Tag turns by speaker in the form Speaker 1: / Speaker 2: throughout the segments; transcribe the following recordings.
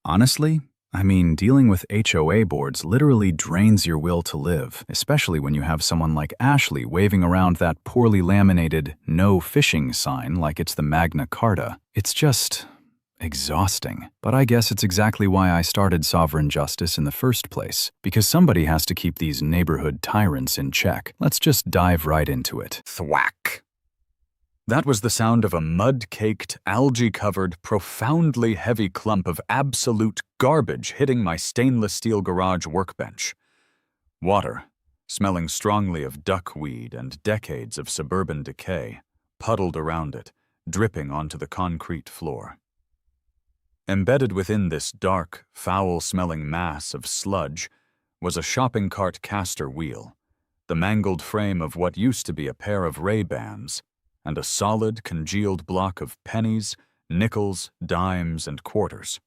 Speaker 1: Honestly, dealing with HOA boards literally drains your will to live, especially when you have someone like Ashley waving around that poorly laminated "no fishing" sign like it's the Magna Carta. It's just exhausting. But I guess it's exactly why I started Sovereign Justice in the first place, because somebody has to keep these neighborhood tyrants in check. Let's just dive right into it. Thwack! That was the sound of a mud-caked, algae-covered, profoundly heavy clump of absolute garbage hitting my stainless steel garage workbench. Water, smelling strongly of duckweed and decades of suburban decay, puddled around it, dripping onto the concrete floor. Embedded within this dark, foul-smelling mass of sludge was a shopping cart caster wheel, the mangled frame of what used to be a pair of Ray-Bans, and a solid, congealed block of pennies, nickels, dimes, and quarters.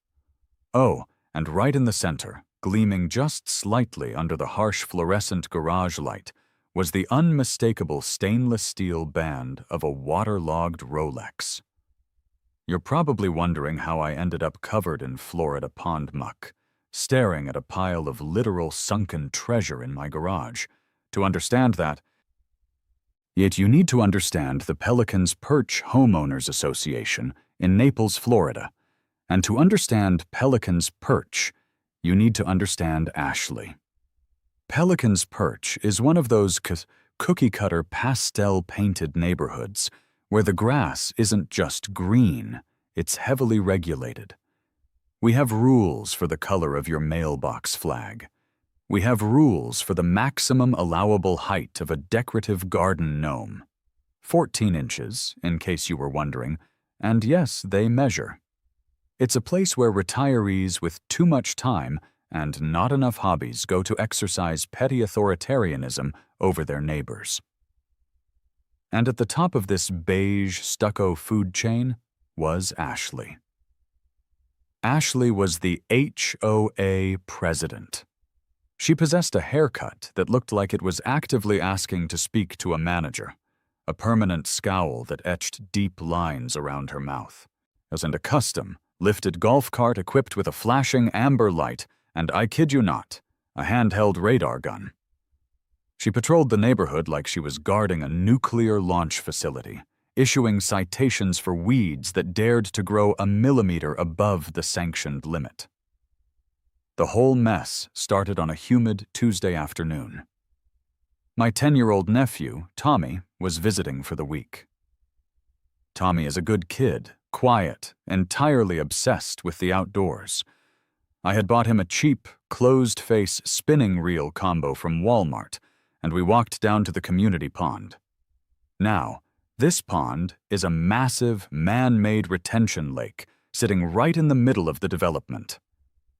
Speaker 1: Oh, and right in the center, gleaming just slightly under the harsh fluorescent garage light, was the unmistakable stainless steel band of a waterlogged Rolex. You're probably wondering how I ended up covered in Florida pond muck, staring at a pile of literal sunken treasure in my garage. To understand that, yet you need to understand the Pelican's Perch Homeowners Association in Naples, Florida. And to understand Pelican's Perch, you need to understand Ashley. Pelican's Perch is one of those cookie-cutter pastel-painted neighborhoods where the grass isn't just green, it's heavily regulated. We have rules for the color of your mailbox flag. We have rules for the maximum allowable height of a decorative garden gnome. 14 inches, in case you were wondering, and yes, they measure. It's a place where retirees with too much time and not enough hobbies go to exercise petty authoritarianism over their neighbors. And at the top of this beige stucco food chain was Ashley. Ashley was the HOA president. She possessed a haircut that looked like it was actively asking to speak to a manager, a permanent scowl that etched deep lines around her mouth, and a custom, lifted golf cart equipped with a flashing amber light and, I kid you not, a handheld radar gun. She patrolled the neighborhood like she was guarding a nuclear launch facility, issuing citations for weeds that dared to grow a millimeter above the sanctioned limit. The whole mess started on a humid Tuesday afternoon. My 10-year-old nephew, Tommy, was visiting for the week. Tommy is a good kid, quiet, entirely obsessed with the outdoors. I had bought him a cheap, closed-face spinning reel combo from Walmart, and we walked down to the community pond. Now, this pond is a massive, man-made retention lake sitting right in the middle of the development.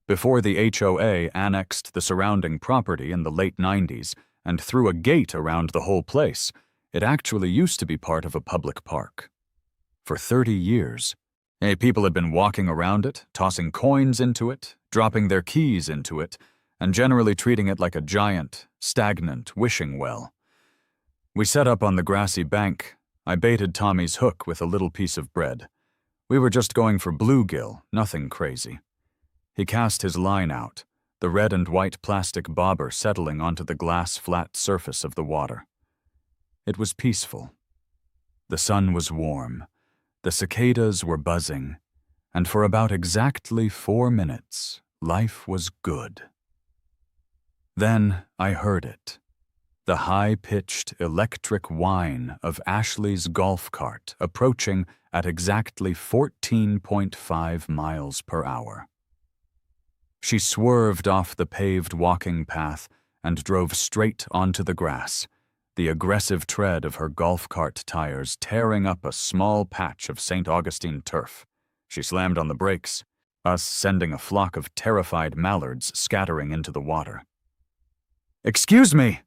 Speaker 1: Before the HOA annexed the surrounding property in the late 90s and threw a gate around the whole place, it actually used to be part of a public park. For 30 years, people had been walking around it, tossing coins into it, dropping their keys into it, and generally treating it like a giant, stagnant wishing well. We set up on the grassy bank. I baited Tommy's hook with a little piece of bread. We were just going for bluegill, nothing crazy. He cast his line out, the red and white plastic bobber settling onto the glass flat surface of the water. It was peaceful. The sun was warm, the cicadas were buzzing, and for about exactly 4 minutes, life was good. Then I heard it, the high-pitched electric whine of Ashley's golf cart approaching at exactly 14.5 miles per hour. She swerved off the paved walking path and drove straight onto the grass, the aggressive tread of her golf cart tires tearing up a small patch of St. Augustine turf. She slammed on the brakes, us sending a flock of terrified mallards scattering into the water. "Excuse me,"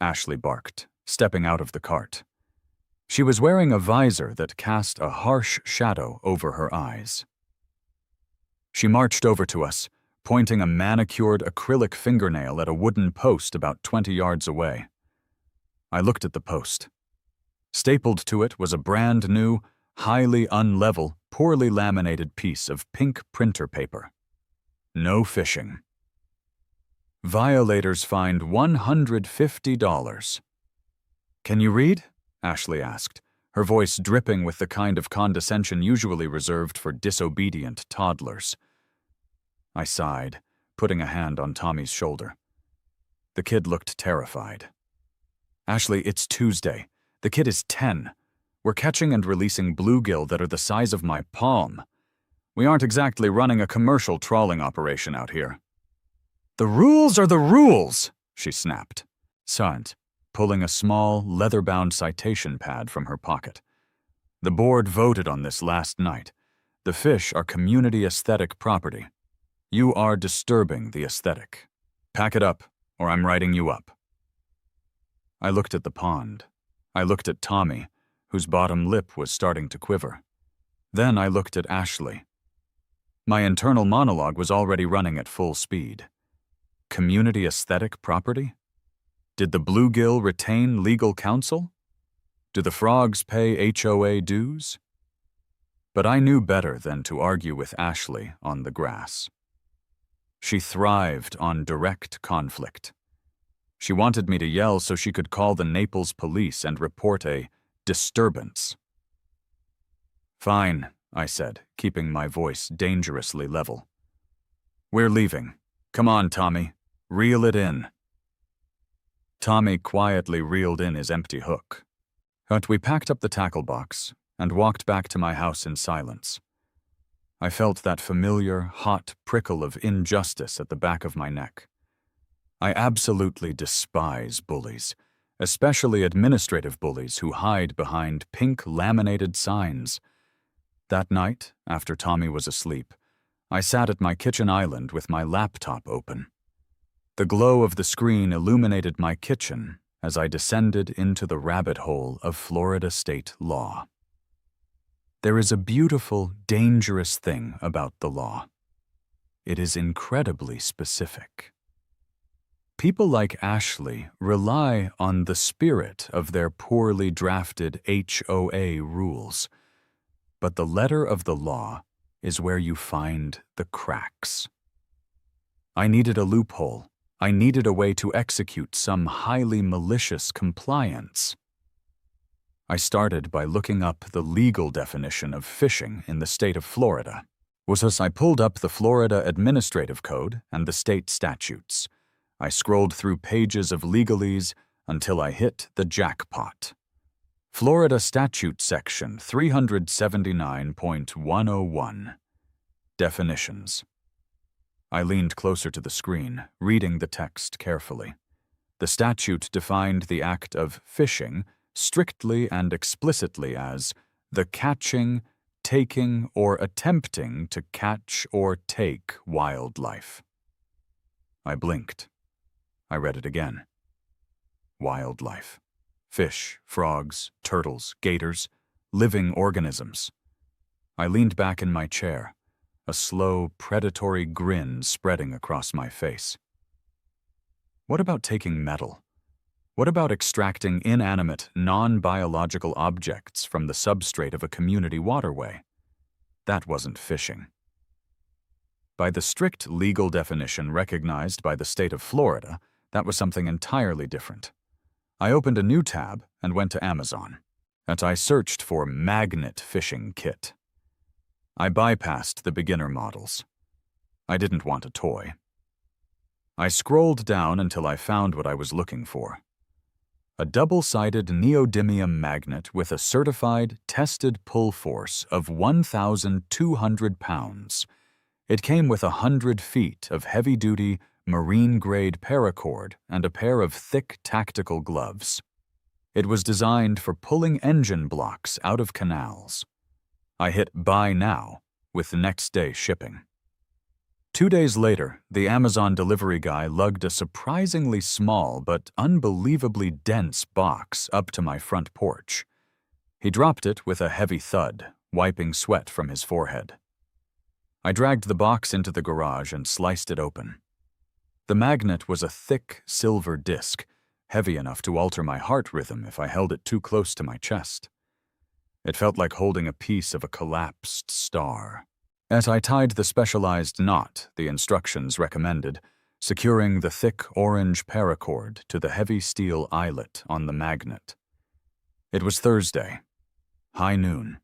Speaker 1: Ashley barked, stepping out of the cart. She was wearing a visor that cast a harsh shadow over her eyes. She marched over to us, pointing a manicured acrylic fingernail at a wooden post about 20 yards away. I looked at the post. Stapled to it was a brand-new, highly unlevel, poorly laminated piece of pink printer paper. No fishing. Violators fined $150. Can you read? Ashley asked, her voice dripping with the kind of condescension usually reserved for disobedient toddlers. I sighed, putting a hand on Tommy's shoulder. The kid looked terrified. Ashley, it's Tuesday. The kid is 10. We're catching and releasing bluegill that are the size of my palm. We aren't exactly running a commercial trawling operation out here. The rules are the rules, she snapped. Sant, pulling a small, leather-bound citation pad from her pocket. The board voted on this last night. The fish are community aesthetic property. You are disturbing the aesthetic. Pack it up, or I'm writing you up. I looked at the pond. I looked at Tommy, whose bottom lip was starting to quiver. Then I looked at Ashley. My internal monologue was already running at full speed. Community aesthetic property? Did the bluegill retain legal counsel? Do the frogs pay HOA dues? But I knew better than to argue with Ashley on the grass. She thrived on direct conflict. She wanted me to yell so she could call the Naples police and report a disturbance. Fine, I said, keeping my voice dangerously level. We're leaving. Come on, Tommy. Reel it in. Tommy quietly reeled in his empty hook. But we packed up the tackle box and walked back to my house in silence. I felt that familiar, hot prickle of injustice at the back of my neck. I absolutely despise bullies, especially administrative bullies who hide behind pink laminated signs. That night, after Tommy was asleep, I sat at my kitchen island with my laptop open. The glow of the screen illuminated my kitchen as I descended into the rabbit hole of Florida state law. There is a beautiful, dangerous thing about the law. It is incredibly specific. People like Ashley rely on the spirit of their poorly drafted HOA rules, but the letter of the law is where you find the cracks. I needed a loophole. I needed a way to execute some highly malicious compliance. I started by looking up the legal definition of fishing in the state of Florida. I pulled up the Florida Administrative Code and the state statutes. I scrolled through pages of legalese until I hit the jackpot. Florida Statute Section 379.101. Definitions. I leaned closer to the screen, reading the text carefully. The statute defined the act of fishing strictly and explicitly as the catching, taking, or attempting to catch or take wildlife. I blinked. I read it again. Wildlife. Fish, frogs, turtles, gators, living organisms. I leaned back in my chair, a slow, predatory grin spreading across my face. What about taking metal? What about extracting inanimate, non-biological objects from the substrate of a community waterway? That wasn't fishing. By the strict legal definition recognized by the state of Florida, that was something entirely different. I opened a new tab and went to Amazon, and I searched for magnet fishing kit. I bypassed the beginner models. I didn't want a toy. I scrolled down until I found what I was looking for. A double-sided neodymium magnet with a certified, tested pull force of 1,200 pounds. It came with 100 feet of heavy-duty, marine-grade paracord and a pair of thick tactical gloves. It was designed for pulling engine blocks out of canals. I hit Buy Now with next-day shipping. 2 days later, the Amazon delivery guy lugged a surprisingly small but unbelievably dense box up to my front porch. He dropped it with a heavy thud, wiping sweat from his forehead. I dragged the box into the garage and sliced it open. The magnet was a thick silver disc, heavy enough to alter my heart rhythm if I held it too close to my chest. It felt like holding a piece of a collapsed star. As I tied the specialized knot the instructions recommended, securing the thick orange paracord to the heavy steel eyelet on the magnet. It was Thursday, high noon.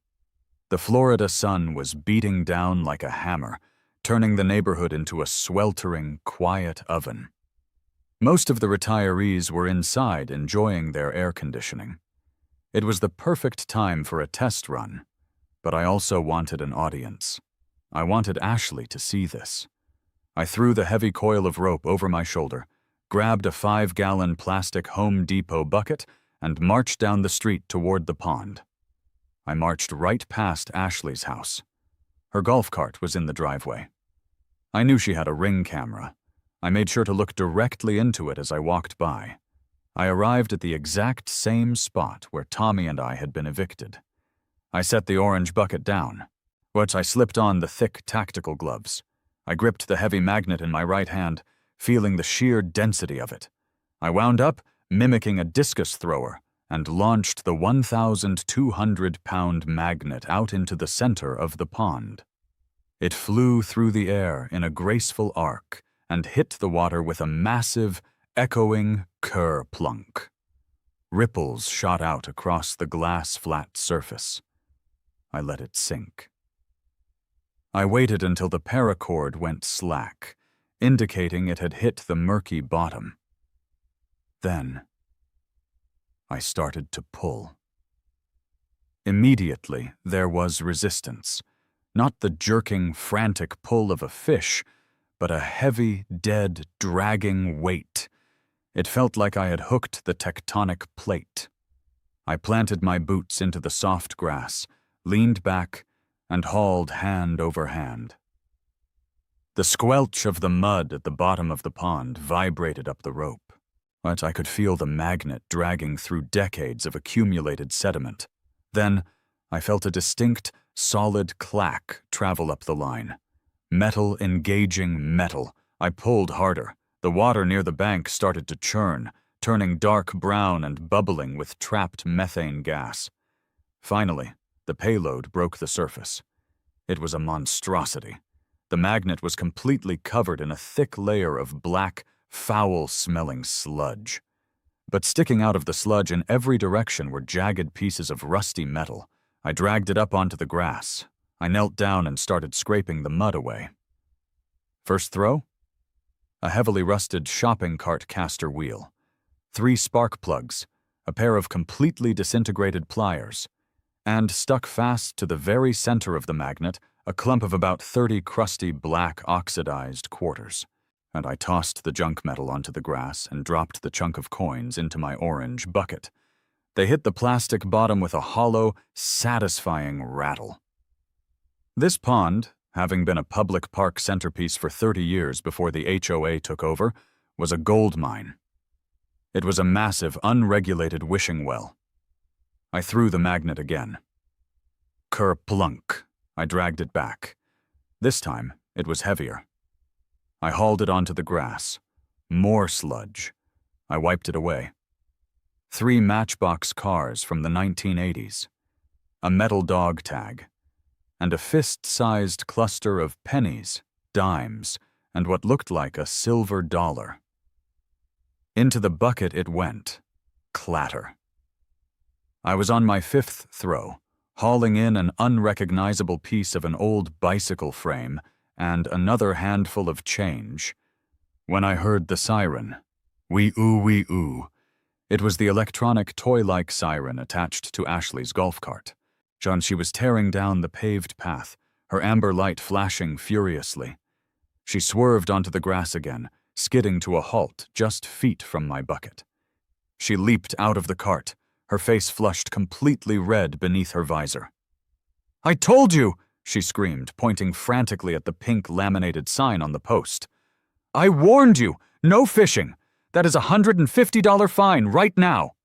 Speaker 1: The Florida sun was beating down like a hammer, turning the neighborhood into a sweltering, quiet oven. Most of the retirees were inside enjoying their air conditioning. It was the perfect time for a test run, but I also wanted an audience. I wanted Ashley to see this. I threw the heavy coil of rope over my shoulder, grabbed a 5-gallon plastic Home Depot bucket, and marched down the street toward the pond. I marched right past Ashley's house. Her golf cart was in the driveway. I knew she had a Ring camera. I made sure to look directly into it as I walked by. I arrived at the exact same spot where Tommy and I had been evicted. I set the orange bucket down. Once I slipped on the thick tactical gloves. I gripped the heavy magnet in my right hand, feeling the sheer density of it. I wound up, mimicking a discus thrower, and launched the 1,200-pound magnet out into the center of the pond. It flew through the air in a graceful arc and hit the water with a massive, echoing ker-plunk. Ripples shot out across the glass-flat surface. I let it sink. I waited until the paracord went slack, indicating it had hit the murky bottom. Then, I started to pull. Immediately, there was resistance. Not the jerking, frantic pull of a fish, but a heavy, dead, dragging weight. It felt like I had hooked the tectonic plate. I planted my boots into the soft grass, leaned back, and hauled hand over hand. The squelch of the mud at the bottom of the pond vibrated up the rope, but I could feel the magnet dragging through decades of accumulated sediment. Then, I felt a distinct, solid clack travel up the line. Metal engaging metal. I pulled harder. The water near the bank started to churn, turning dark brown and bubbling with trapped methane gas. Finally, the payload broke the surface. It was a monstrosity. The magnet was completely covered in a thick layer of black, foul-smelling sludge. But sticking out of the sludge in every direction were jagged pieces of rusty metal. I dragged it up onto the grass. I knelt down and started scraping the mud away. First throw? A heavily rusted shopping cart caster wheel. 3 spark plugs, a pair of completely disintegrated pliers, and stuck fast to the very center of the magnet, a clump of about 30 crusty black oxidized quarters. And I tossed the junk metal onto the grass and dropped the chunk of coins into my orange bucket. They hit the plastic bottom with a hollow, satisfying rattle. This pond, having been a public park centerpiece for 30 years before the HOA took over, was a gold mine. It was a massive, unregulated wishing well. I threw the magnet again. Ker-plunk. I dragged it back. This time, it was heavier. I hauled it onto the grass. More sludge. I wiped it away. 3 Matchbox cars from the 1980s. A metal dog tag. And a fist-sized cluster of pennies, dimes, and what looked like a silver dollar. Into the bucket it went. Clatter. I was on my 5th throw, hauling in an unrecognizable piece of an old bicycle frame and another handful of change, when I heard the siren. Wee-oo, wee-oo. It was the electronic toy-like siren attached to Ashley's golf cart. She was tearing down the paved path, her amber light flashing furiously. She swerved onto the grass again, skidding to a halt just feet from my bucket. She leaped out of the cart, her face flushed completely red beneath her visor. "I told you!" she screamed, pointing frantically at the pink laminated sign on the post. "I warned you! No fishing! That is a $150 fine right now!"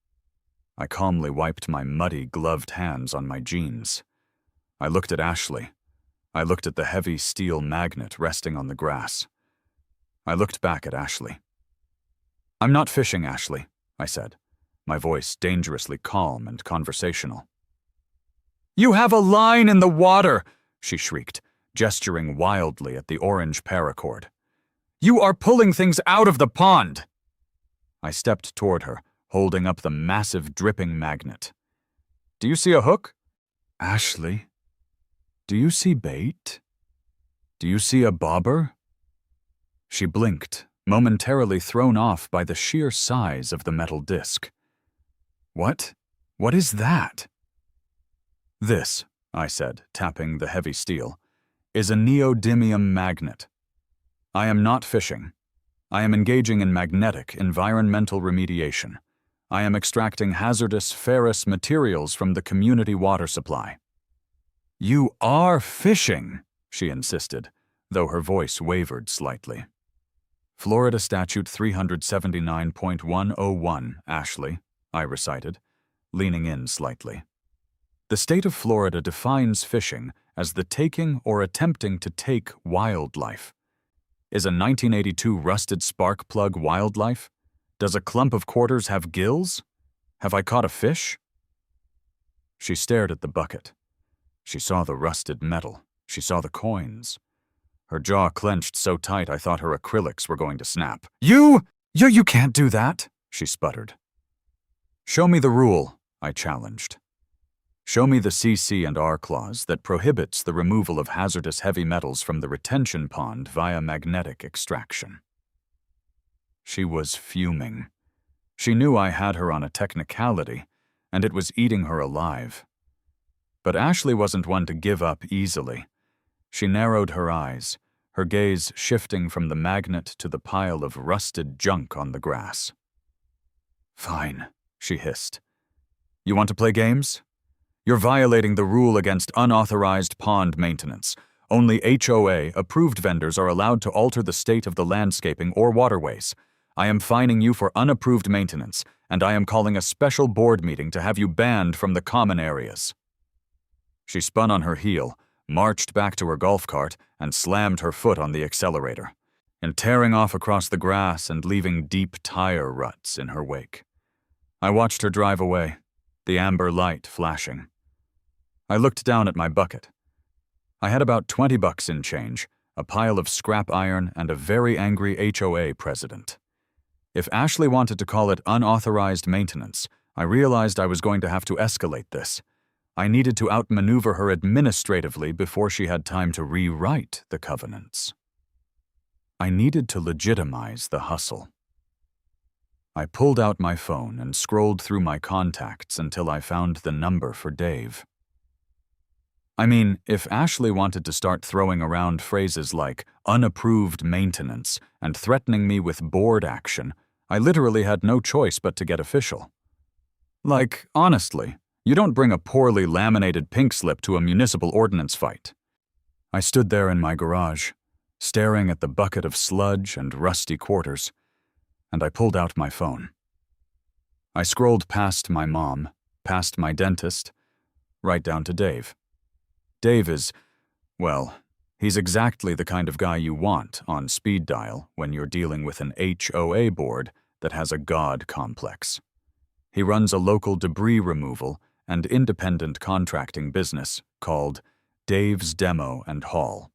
Speaker 1: I calmly wiped my muddy, gloved hands on my jeans. I looked at Ashley. I looked at the heavy steel magnet resting on the grass. I looked back at Ashley. "I'm not fishing, Ashley," I said, my voice dangerously calm and conversational. "You have a line in the water!" she shrieked, gesturing wildly at the orange paracord. "You are pulling things out of the pond!" I stepped toward her, holding up the massive dripping magnet. "Do you see a hook?" "Ashley, do you see bait? Do you see a bobber?" She blinked, momentarily thrown off by the sheer size of the metal disc. "What? What is that?" "This," I said, tapping the heavy steel, "is a neodymium magnet. I am not fishing. I am engaging in magnetic environmental remediation. I am extracting hazardous ferrous materials from the community water supply." "You are fishing," she insisted, though her voice wavered slightly. "Florida Statute 379.101, Ashley," I recited, leaning in slightly. "The state of Florida defines fishing as the taking or attempting to take wildlife. Is a 1982 rusted spark plug wildlife? Does a clump of quarters have gills? Have I caught a fish?" She stared at the bucket. She saw the rusted metal. She saw the coins. Her jaw clenched so tight I thought her acrylics were going to snap. You can't do that," she sputtered. "Show me the rule," I challenged. "Show me the CC and R clause that prohibits the removal of hazardous heavy metals from the retention pond via magnetic extraction." She was fuming. She knew I had her on a technicality, and it was eating her alive. But Ashley wasn't one to give up easily. She narrowed her eyes, her gaze shifting from the magnet to the pile of rusted junk on the grass. "Fine," she hissed. "You want to play games? You're violating the rule against unauthorized pond maintenance. Only HOA-approved vendors are allowed to alter the state of the landscaping or waterways. I am fining you for unapproved maintenance, and I am calling a special board meeting to have you banned from the common areas." She spun on her heel, marched back to her golf cart, and slammed her foot on the accelerator, and tearing off across the grass and leaving deep tire ruts in her wake. I watched her drive away, the amber light flashing. I looked down at my bucket. I had about $20 in change, a pile of scrap iron, and a very angry HOA president. If Ashley wanted to call it unauthorized maintenance, I realized I was going to have to escalate this. I needed to outmaneuver her administratively before she had time to rewrite the covenants. I needed to legitimize the hustle. I pulled out my phone and scrolled through my contacts until I found the number for Dave. I mean, if Ashley wanted to start throwing around phrases like unapproved maintenance and threatening me with board action, I literally had no choice but to get official. Like, honestly, you don't bring a poorly laminated pink slip to a municipal ordinance fight. I stood there in my garage, staring at the bucket of sludge and rusty quarters, and I pulled out my phone. I scrolled past my mom, past my dentist, right down to Dave. Dave is, well, he's exactly the kind of guy you want on speed dial when you're dealing with an HOA board that has a god complex. He runs a local debris removal and independent contracting business called Dave's Demo and Haul.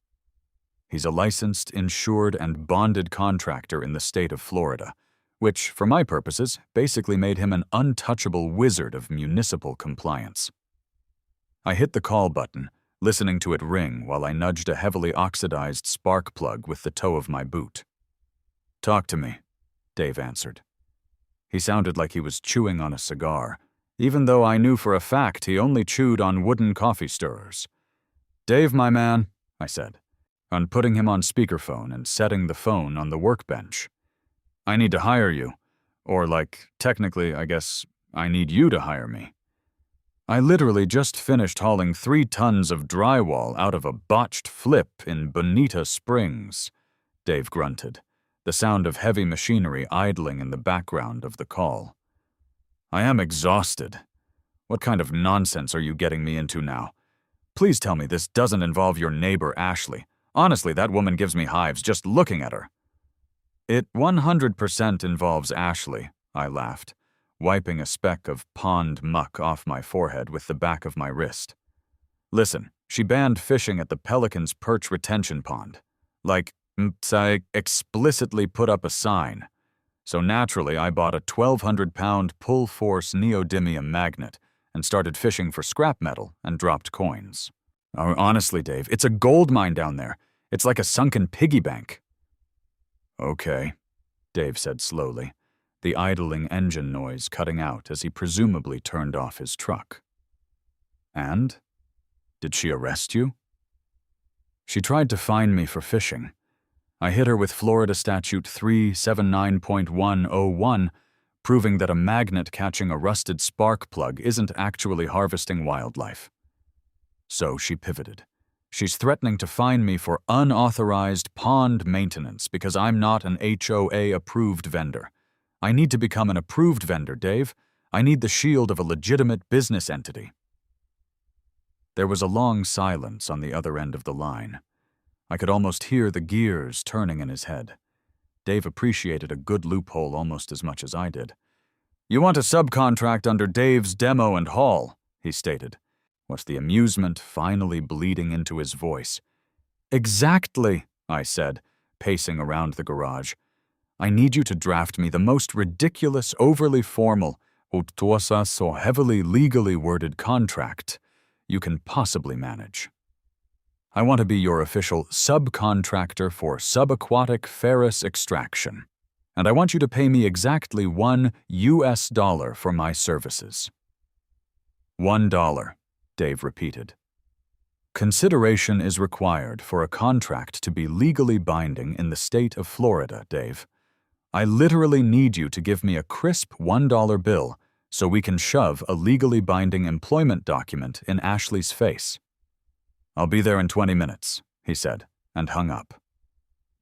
Speaker 1: He's a licensed, insured, and bonded contractor in the state of Florida, which, for my purposes, basically made him an untouchable wizard of municipal compliance. I hit the call button, listening to it ring while I nudged a heavily oxidized spark plug with the toe of my boot. "Talk to me," Dave answered. He sounded like he was chewing on a cigar, even though I knew for a fact he only chewed on wooden coffee stirrers. "Dave, my man," I said, on putting him on speakerphone and setting the phone on the workbench. "I need to hire you. Or, technically, I guess I need you to hire me. I literally just finished hauling 3 tons of drywall out of a botched flip in Bonita Springs," Dave grunted, the sound of heavy machinery idling in the background of the call. "I am exhausted. What kind of nonsense are you getting me into now? Please tell me this doesn't involve your neighbor Ashley. Honestly, that woman gives me hives just looking at her." "It 100% involves Ashley," I laughed, wiping a speck of pond muck off my forehead with the back of my wrist. Listen, she banned fishing at the Pelican's Perch retention pond. I explicitly put up a sign. So naturally, I bought a 1,200-pound pull-force neodymium magnet and started fishing for scrap metal and dropped coins. Oh, honestly, Dave, it's a gold mine down there. It's like a sunken piggy bank. Okay, Dave said slowly, the idling engine noise cutting out as he presumably turned off his truck. And? Did she arrest you? She tried to fine me for fishing. I hit her with Florida Statute 379.101, proving that a magnet catching a rusted spark plug isn't actually harvesting wildlife. So she pivoted. She's threatening to fine me for unauthorized pond maintenance because I'm not an HOA-approved vendor. I need to become an approved vendor, Dave. I need the shield of a legitimate business entity. There was a long silence on the other end of the line. I could almost hear the gears turning in his head. Dave appreciated a good loophole almost as much as I did. "You want a subcontract under Dave's Demo and Haul," he stated, with the amusement finally bleeding into his voice. "Exactly," I said, pacing around the garage. "I need you to draft me the most ridiculous, overly formal, so heavily legally worded contract you can possibly manage. I want to be your official subcontractor for subaquatic ferrous extraction, and I want you to pay me exactly $1 for my services." $1, Dave repeated. "Consideration is required for a contract to be legally binding in the state of Florida, Dave. I literally need you to give me a crisp $1 bill so we can shove a legally binding employment document in Ashley's face." "I'll be there in 20 minutes, he said, and hung up.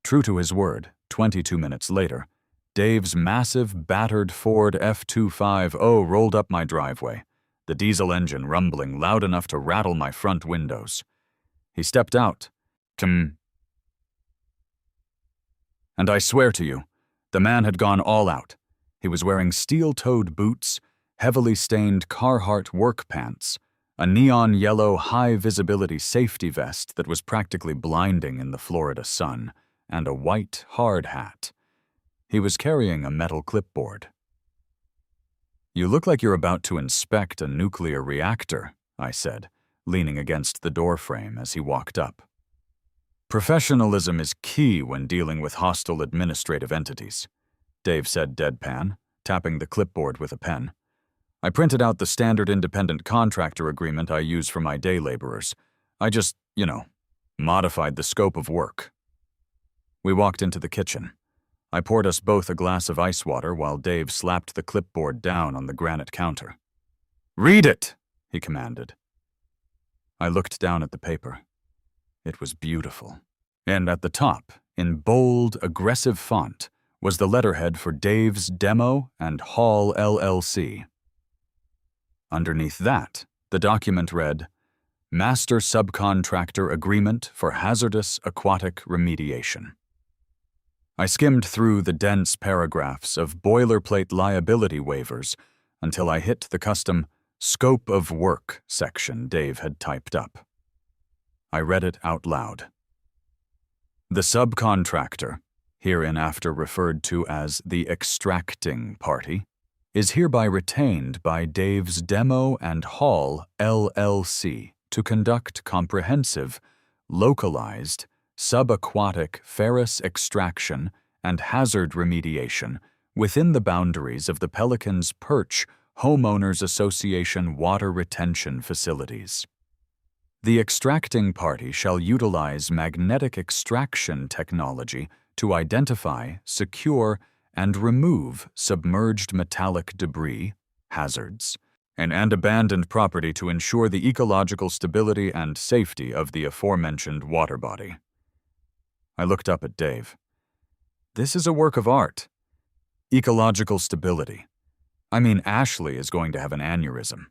Speaker 1: True to his word, 22 minutes later, Dave's massive, battered Ford F250 rolled up my driveway, the diesel engine rumbling loud enough to rattle my front windows. He stepped out. And I swear to you, the man had gone all out. He was wearing steel-toed boots, heavily stained Carhartt work pants, a neon yellow high-visibility safety vest that was practically blinding in the Florida sun, and a white hard hat. He was carrying a metal clipboard. "You look like you're about to inspect a nuclear reactor," I said, leaning against the doorframe as he walked up. "Professionalism is key when dealing with hostile administrative entities," Dave said deadpan, tapping the clipboard with a pen. "I printed out the standard independent contractor agreement I use for my day laborers. I just, modified the scope of work." We walked into the kitchen. I poured us both a glass of ice water while Dave slapped the clipboard down on the granite counter. "Read it," he commanded. I looked down at the paper. It was beautiful. And at the top, in bold, aggressive font, was the letterhead for Dave's Demo and Haul LLC. Underneath that, the document read, "Master Subcontractor Agreement for Hazardous Aquatic Remediation." I skimmed through the dense paragraphs of boilerplate liability waivers until I hit the custom Scope of Work section Dave had typed up. I read it out loud. "The subcontractor, hereinafter referred to as the extracting party, is hereby retained by Dave's Demo and Haul LLC to conduct comprehensive, localized, subaquatic ferrous extraction and hazard remediation within the boundaries of the Pelican's Perch Homeowners Association water retention facilities. The extracting party shall utilize magnetic extraction technology to identify, secure, and remove submerged metallic debris, hazards, and abandoned property to ensure the ecological stability and safety of the aforementioned water body." I looked up at Dave. "This is a work of art. Ecological stability. I mean, Ashley is going to have an aneurysm."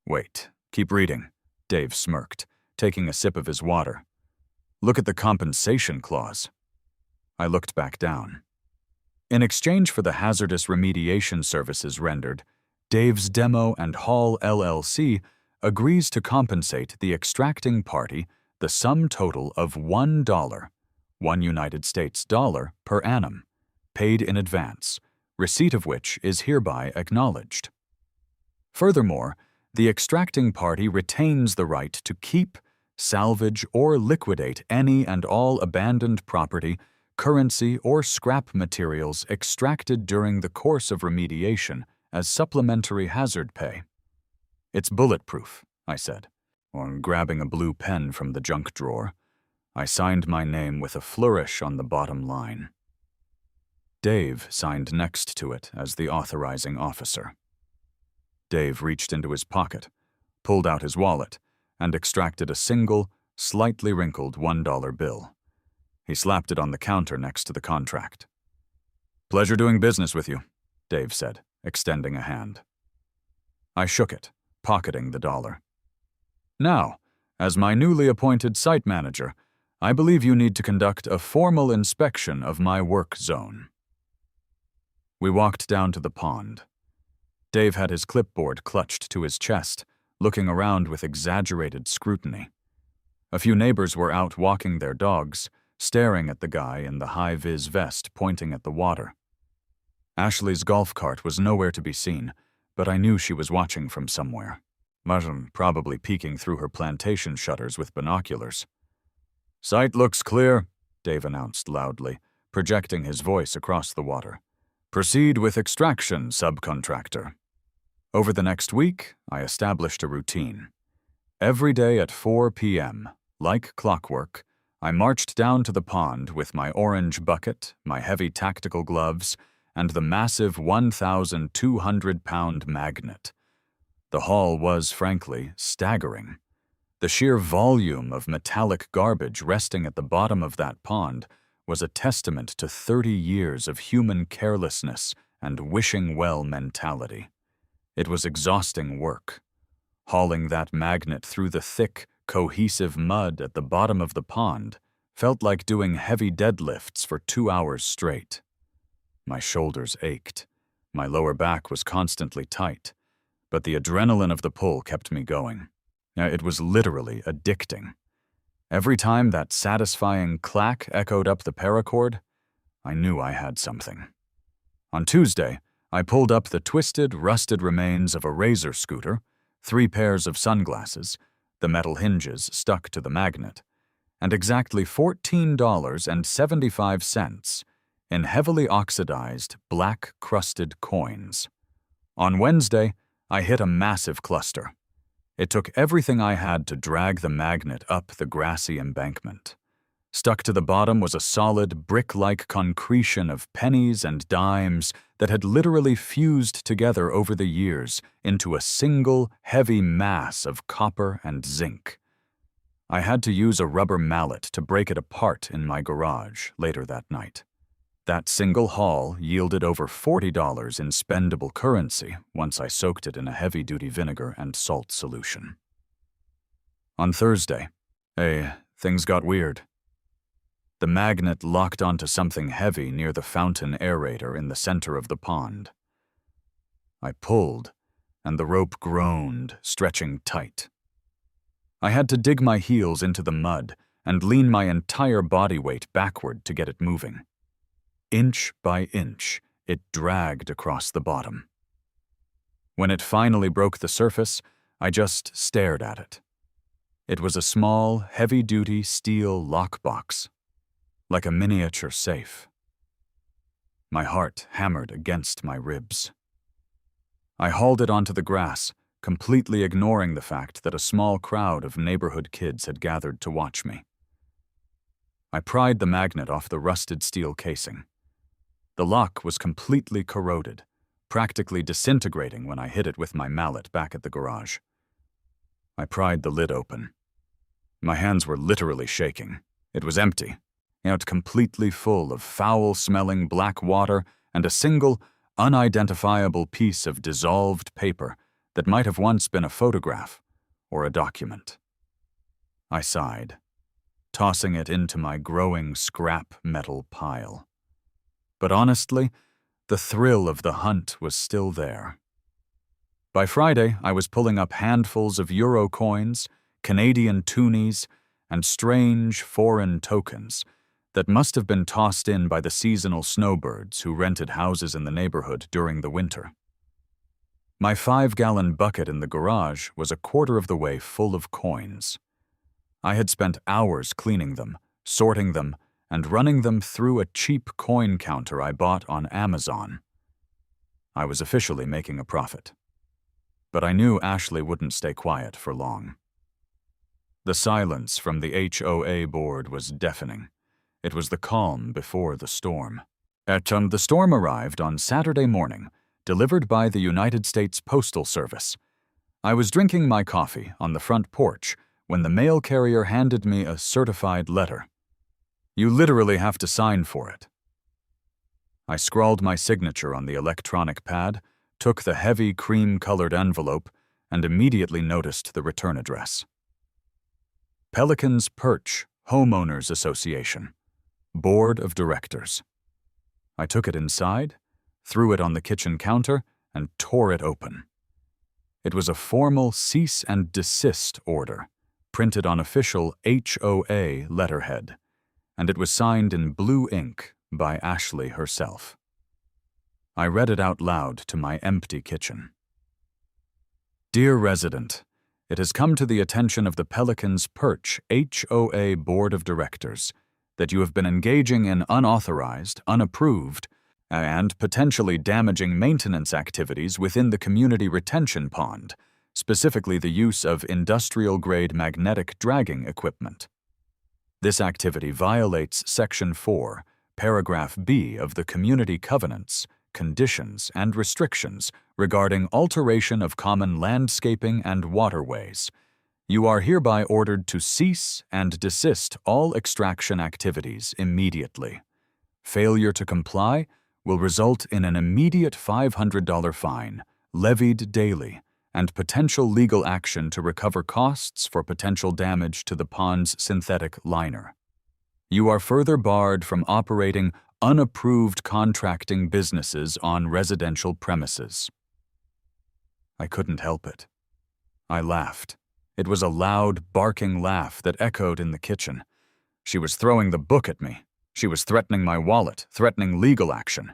Speaker 1: "Wait, keep reading," Dave smirked, taking a sip of his water. "Look at the compensation clause." I looked back down. In exchange for the hazardous remediation services rendered, Dave's Demo and Haul LLC agrees to compensate the extracting party the sum total of $1, one United States dollar per annum, paid in advance, receipt of which is hereby acknowledged. Furthermore, the extracting party retains the right to keep, salvage, or liquidate any and all abandoned property, currency, or scrap materials extracted during the course of remediation as supplementary hazard pay. It's bulletproof, I said, or grabbing a blue pen from the junk drawer. I signed my name with a flourish on the bottom line. Dave signed next to it as the authorizing officer. Dave reached into his pocket, pulled out his wallet, and extracted a single, slightly wrinkled $1 bill. He slapped it on the counter next to the contract. "Pleasure doing business with you," Dave said, extending a hand. I shook it, pocketing the dollar. "Now, as my newly appointed site manager, I believe you need to conduct a formal inspection of my work zone." We walked down to the pond. Dave had his clipboard clutched to his chest, looking around with exaggerated scrutiny. A few neighbors were out walking their dogs, staring at the guy in the high-vis vest pointing at the water. Ashley's golf cart was nowhere to be seen, but I knew she was watching from somewhere. Probably peeking through her plantation shutters with binoculars. "Site looks clear," Dave announced loudly, projecting his voice across the water. "Proceed with extraction, subcontractor." Over the next week, I established a routine. Every day at 4 p.m., like clockwork, I marched down to the pond with my orange bucket, my heavy tactical gloves, and the massive 1,200-pound magnet. The haul was, frankly, staggering. The sheer volume of metallic garbage resting at the bottom of that pond was a testament to 30 years of human carelessness and wishing-well mentality. It was exhausting work. Hauling that magnet through the thick, cohesive mud at the bottom of the pond felt like doing heavy deadlifts for 2 hours straight. My shoulders ached. My lower back was constantly tight, but the adrenaline of the pull kept me going. It was literally addicting. Every time that satisfying clack echoed up the paracord, I knew I had something. On Tuesday, I pulled up the twisted, rusted remains of a razor scooter, 3 pairs of sunglasses, the metal hinges stuck to the magnet, and exactly $14.75 in heavily oxidized, black-crusted coins. On Wednesday, I hit a massive cluster. It took everything I had to drag the magnet up the grassy embankment. Stuck to the bottom was a solid, brick-like concretion of pennies and dimes that had literally fused together over the years into a single, heavy mass of copper and zinc. I had to use a rubber mallet to break it apart in my garage later that night. That single haul yielded over $40 in spendable currency once I soaked it in a heavy-duty vinegar and salt solution. On Thursday, things got weird. The magnet locked onto something heavy near the fountain aerator in the center of the pond. I pulled, and the rope groaned, stretching tight. I had to dig my heels into the mud and lean my entire body weight backward to get it moving. Inch by inch, it dragged across the bottom. When it finally broke the surface, I just stared at it. It was a small, heavy-duty steel lockbox, like a miniature safe. My heart hammered against my ribs. I hauled it onto the grass, completely ignoring the fact that a small crowd of neighborhood kids had gathered to watch me. I pried the magnet off the rusted steel casing. The lock was completely corroded, practically disintegrating when I hit it with my mallet back at the garage. I pried the lid open. My hands were literally shaking. It was empty, yet completely full of foul-smelling black water and a single, unidentifiable piece of dissolved paper that might have once been a photograph or a document. I sighed, tossing it into my growing scrap metal pile. But honestly, the thrill of the hunt was still there. By Friday, I was pulling up handfuls of euro coins, Canadian toonies, and strange foreign tokens that must have been tossed in by the seasonal snowbirds who rented houses in the neighborhood during the winter. My 5-gallon bucket in the garage was a quarter of the way full of coins. I had spent hours cleaning them, sorting them, and running them through a cheap coin counter I bought on Amazon. I was officially making a profit. But I knew Ashley wouldn't stay quiet for long. The silence from the HOA board was deafening. It was the calm before the storm. The storm arrived on Saturday morning, delivered by the United States Postal Service. I was drinking my coffee on the front porch when the mail carrier handed me a certified letter. You literally have to sign for it. I scrawled my signature on the electronic pad, took the heavy cream-colored envelope, and immediately noticed the return address. Pelican's Perch Homeowners Association, Board of Directors. I took it inside, threw it on the kitchen counter, and tore it open. It was a formal cease and desist order, printed on official HOA letterhead, and it was signed in blue ink by Ashley herself. I read it out loud to my empty kitchen. Dear resident, it has come to the attention of the Pelican's Perch HOA Board of Directors that you have been engaging in unauthorized, unapproved, and potentially damaging maintenance activities within the community retention pond, specifically the use of industrial-grade magnetic dragging equipment. This activity violates Section 4, Paragraph B of the Community Covenants, Conditions, and Restrictions regarding alteration of common landscaping and waterways. You are hereby ordered to cease and desist all extraction activities immediately. Failure to comply will result in an immediate $500 fine, levied daily, and potential legal action to recover costs for potential damage to the pond's synthetic liner. You are further barred from operating unapproved contracting businesses on residential premises. I couldn't help it. I laughed. It was a loud, barking laugh that echoed in the kitchen. She was throwing the book at me. She was threatening my wallet, threatening legal action.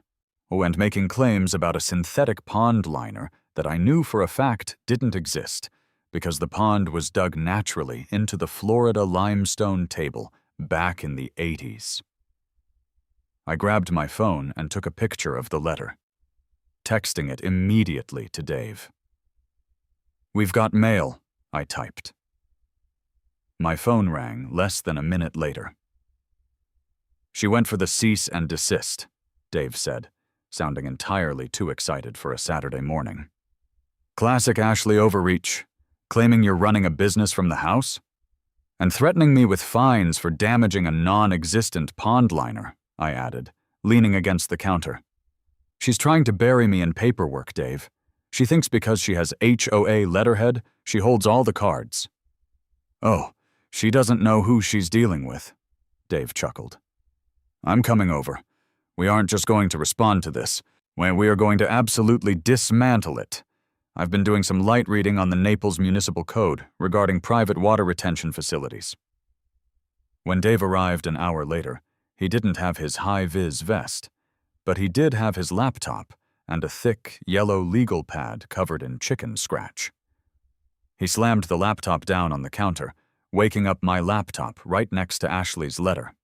Speaker 1: Oh, and making claims about a synthetic pond liner that I knew for a fact didn't exist, because the pond was dug naturally into the Florida limestone table back in the 80s. I grabbed my phone and took a picture of the letter, texting it immediately to Dave. "We've got mail," I typed. My phone rang less than a minute later. "She went for the cease and desist," Dave said, sounding entirely too excited for a Saturday morning. "Classic Ashley overreach, claiming you're running a business from the house? And threatening me with fines for damaging a non-existent pond liner," I added, leaning against the counter. "She's trying to bury me in paperwork, Dave. She thinks because she has HOA letterhead, she holds all the cards." "Oh, she doesn't know who she's dealing with," Dave chuckled. "I'm coming over. We aren't just going to respond to this. We are going to absolutely dismantle it. I've been doing some light reading on the Naples Municipal Code regarding private water retention facilities." When Dave arrived an hour later, he didn't have his high-vis vest, but he did have his laptop and a thick, yellow legal pad covered in chicken scratch. He slammed the laptop down on the counter, waking up my laptop right next to Ashley's letter.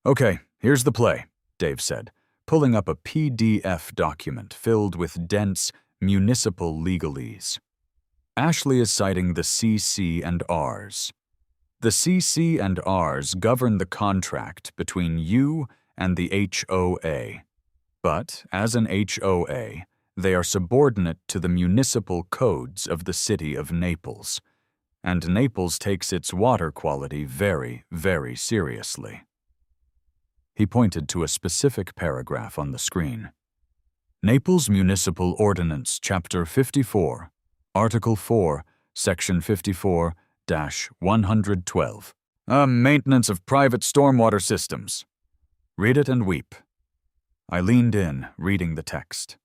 Speaker 1: "Okay, here's the play," Dave said, pulling up a PDF document filled with dense, municipal legalese. Ashley is citing the CC and Rs. The CC and Rs govern the contract between you and the HOA. But, as an HOA, they are subordinate to the municipal codes of the city of Naples, and Naples takes its water quality very, very seriously. He pointed to a specific paragraph on the screen. Naples Municipal Ordinance, Chapter 54, Article 4, Section 54-112. Maintenance of private stormwater systems. Read it and weep. I leaned in, reading the text.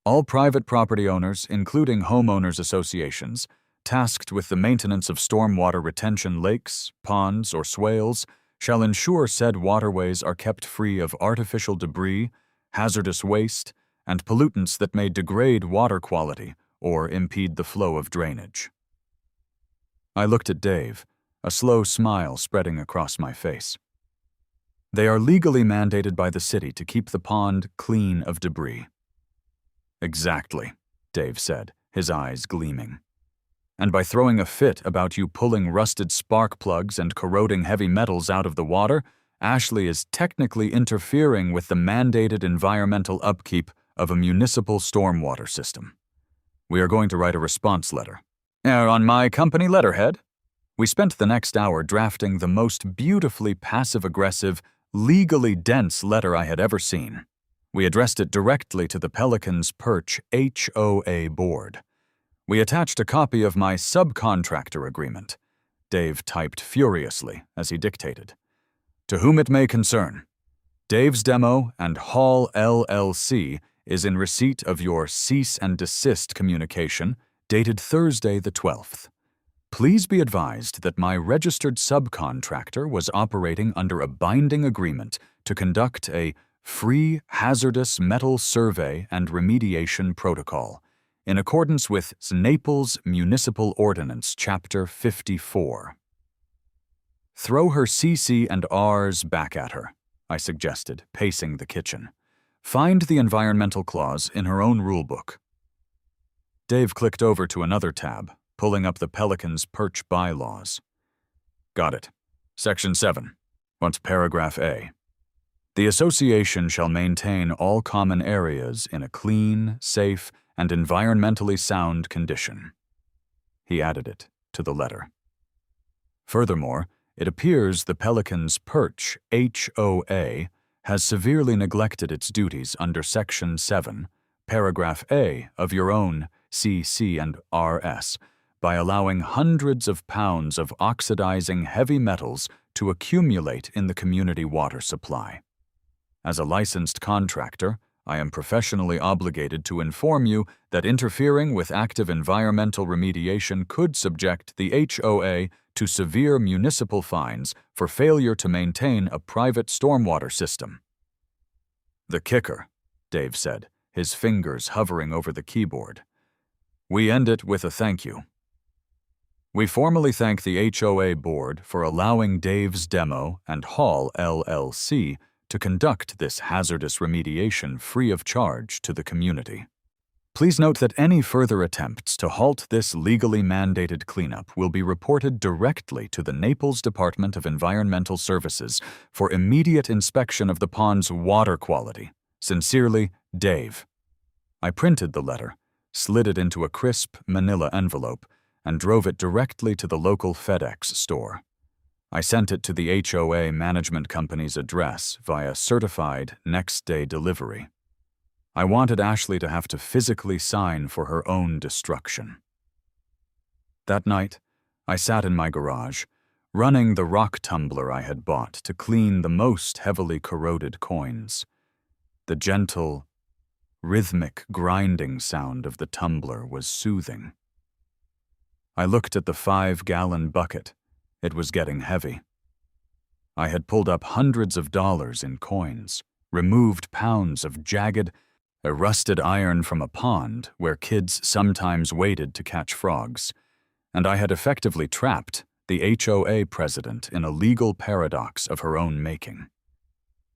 Speaker 1: All private property owners, including homeowners associations, tasked with the maintenance of stormwater retention lakes, ponds, or swales, shall ensure said waterways are kept free of artificial debris, hazardous waste, and pollutants that may degrade water quality or impede the flow of drainage. I looked at Dave, a slow smile spreading across my face. They are legally mandated by the city to keep the pond clean of debris. Exactly, Dave said, his eyes gleaming. And by throwing a fit about you pulling rusted spark plugs and corroding heavy metals out of the water, Ashley is technically interfering with the mandated environmental upkeep of a municipal stormwater system. We are going to write a response letter. On my company letterhead. We spent the next hour drafting the most beautifully passive-aggressive, legally dense letter I had ever seen. We addressed it directly to the Pelican's Perch HOA board. We attached a copy of my subcontractor agreement. Dave typed furiously as he dictated. To whom it may concern, Dave's Demo and Hall LLC is in receipt of your cease and desist communication dated Thursday the 12th. Please be advised that my registered subcontractor was operating under a binding agreement to conduct a free hazardous metal survey and remediation protocol in accordance with Naples Municipal Ordinance, Chapter 54. Throw her CC and Rs back at her, I suggested, pacing the kitchen. Find the environmental clause in her own rulebook. Dave clicked over to another tab, pulling up the Pelican's Perch bylaws. Got it. Section 7. What's paragraph A? The association shall maintain all common areas in a clean, safe, and environmentally sound condition. He added it to the letter. Furthermore, it appears the Pelican's Perch HOA has severely neglected its duties under Section 7, paragraph A of your own CC and RS by allowing hundreds of pounds of oxidizing heavy metals to accumulate in the community water supply. As a licensed contractor, I am professionally obligated to inform you that interfering with active environmental remediation could subject the HOA to severe municipal fines for failure to maintain a private stormwater system. The kicker, Dave said, his fingers hovering over the keyboard. We end it with a thank you. We formally thank the HOA board for allowing Dave's Demo and Hall LLC to conduct this hazardous remediation free of charge to the community. Please note that any further attempts to halt this legally mandated cleanup will be reported directly to the Naples Department of Environmental Services for immediate inspection of the pond's water quality. Sincerely, Dave. I printed the letter, slid it into a crisp manila envelope, and drove it directly to the local FedEx store. I sent it to the HOA management company's address via certified next-day delivery. I wanted Ashley to have to physically sign for her own destruction. That night, I sat in my garage, running the rock tumbler I had bought to clean the most heavily corroded coins. The gentle, rhythmic grinding sound of the tumbler was soothing. I looked at the 5-gallon bucket. It was getting heavy. I had pulled up hundreds of dollars in coins, removed pounds of jagged, rusted iron from a pond where kids sometimes waded to catch frogs, and I had effectively trapped the HOA president in a legal paradox of her own making.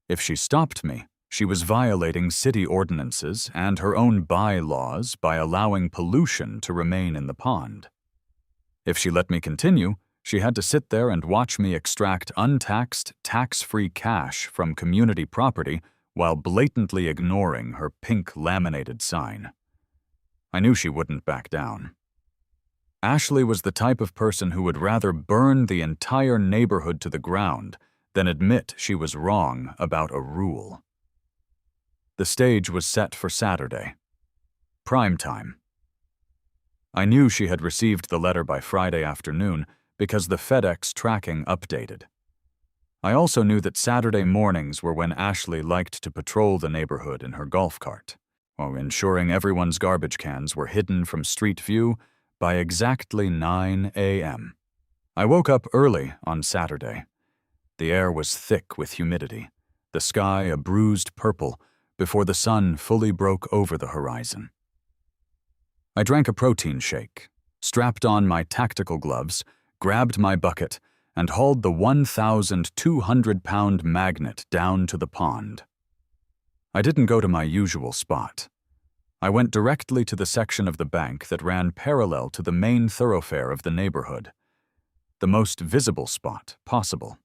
Speaker 1: If she stopped me, she was violating city ordinances and her own bylaws by allowing pollution to remain in the pond. If she let me continue, she had to sit there and watch me extract untaxed, tax-free cash from community property while blatantly ignoring her pink laminated sign. I knew she wouldn't back down. Ashley was the type of person who would rather burn the entire neighborhood to the ground than admit she was wrong about a rule. The stage was set for Saturday. Prime time. I knew she had received the letter by Friday afternoon because the FedEx tracking updated. I also knew that Saturday mornings were when Ashley liked to patrol the neighborhood in her golf cart. while ensuring everyone's garbage cans were hidden from street view by exactly 9 a.m. I woke up early on Saturday. The air was thick with humidity, the sky a bruised purple before the sun fully broke over the horizon. I drank a protein shake, strapped on my tactical gloves, grabbed my bucket, and hauled the 1,200-pound magnet down to the pond. I didn't go to my usual spot. I went directly to the section of the bank that ran parallel to the main thoroughfare of the neighborhood, the most visible spot possible.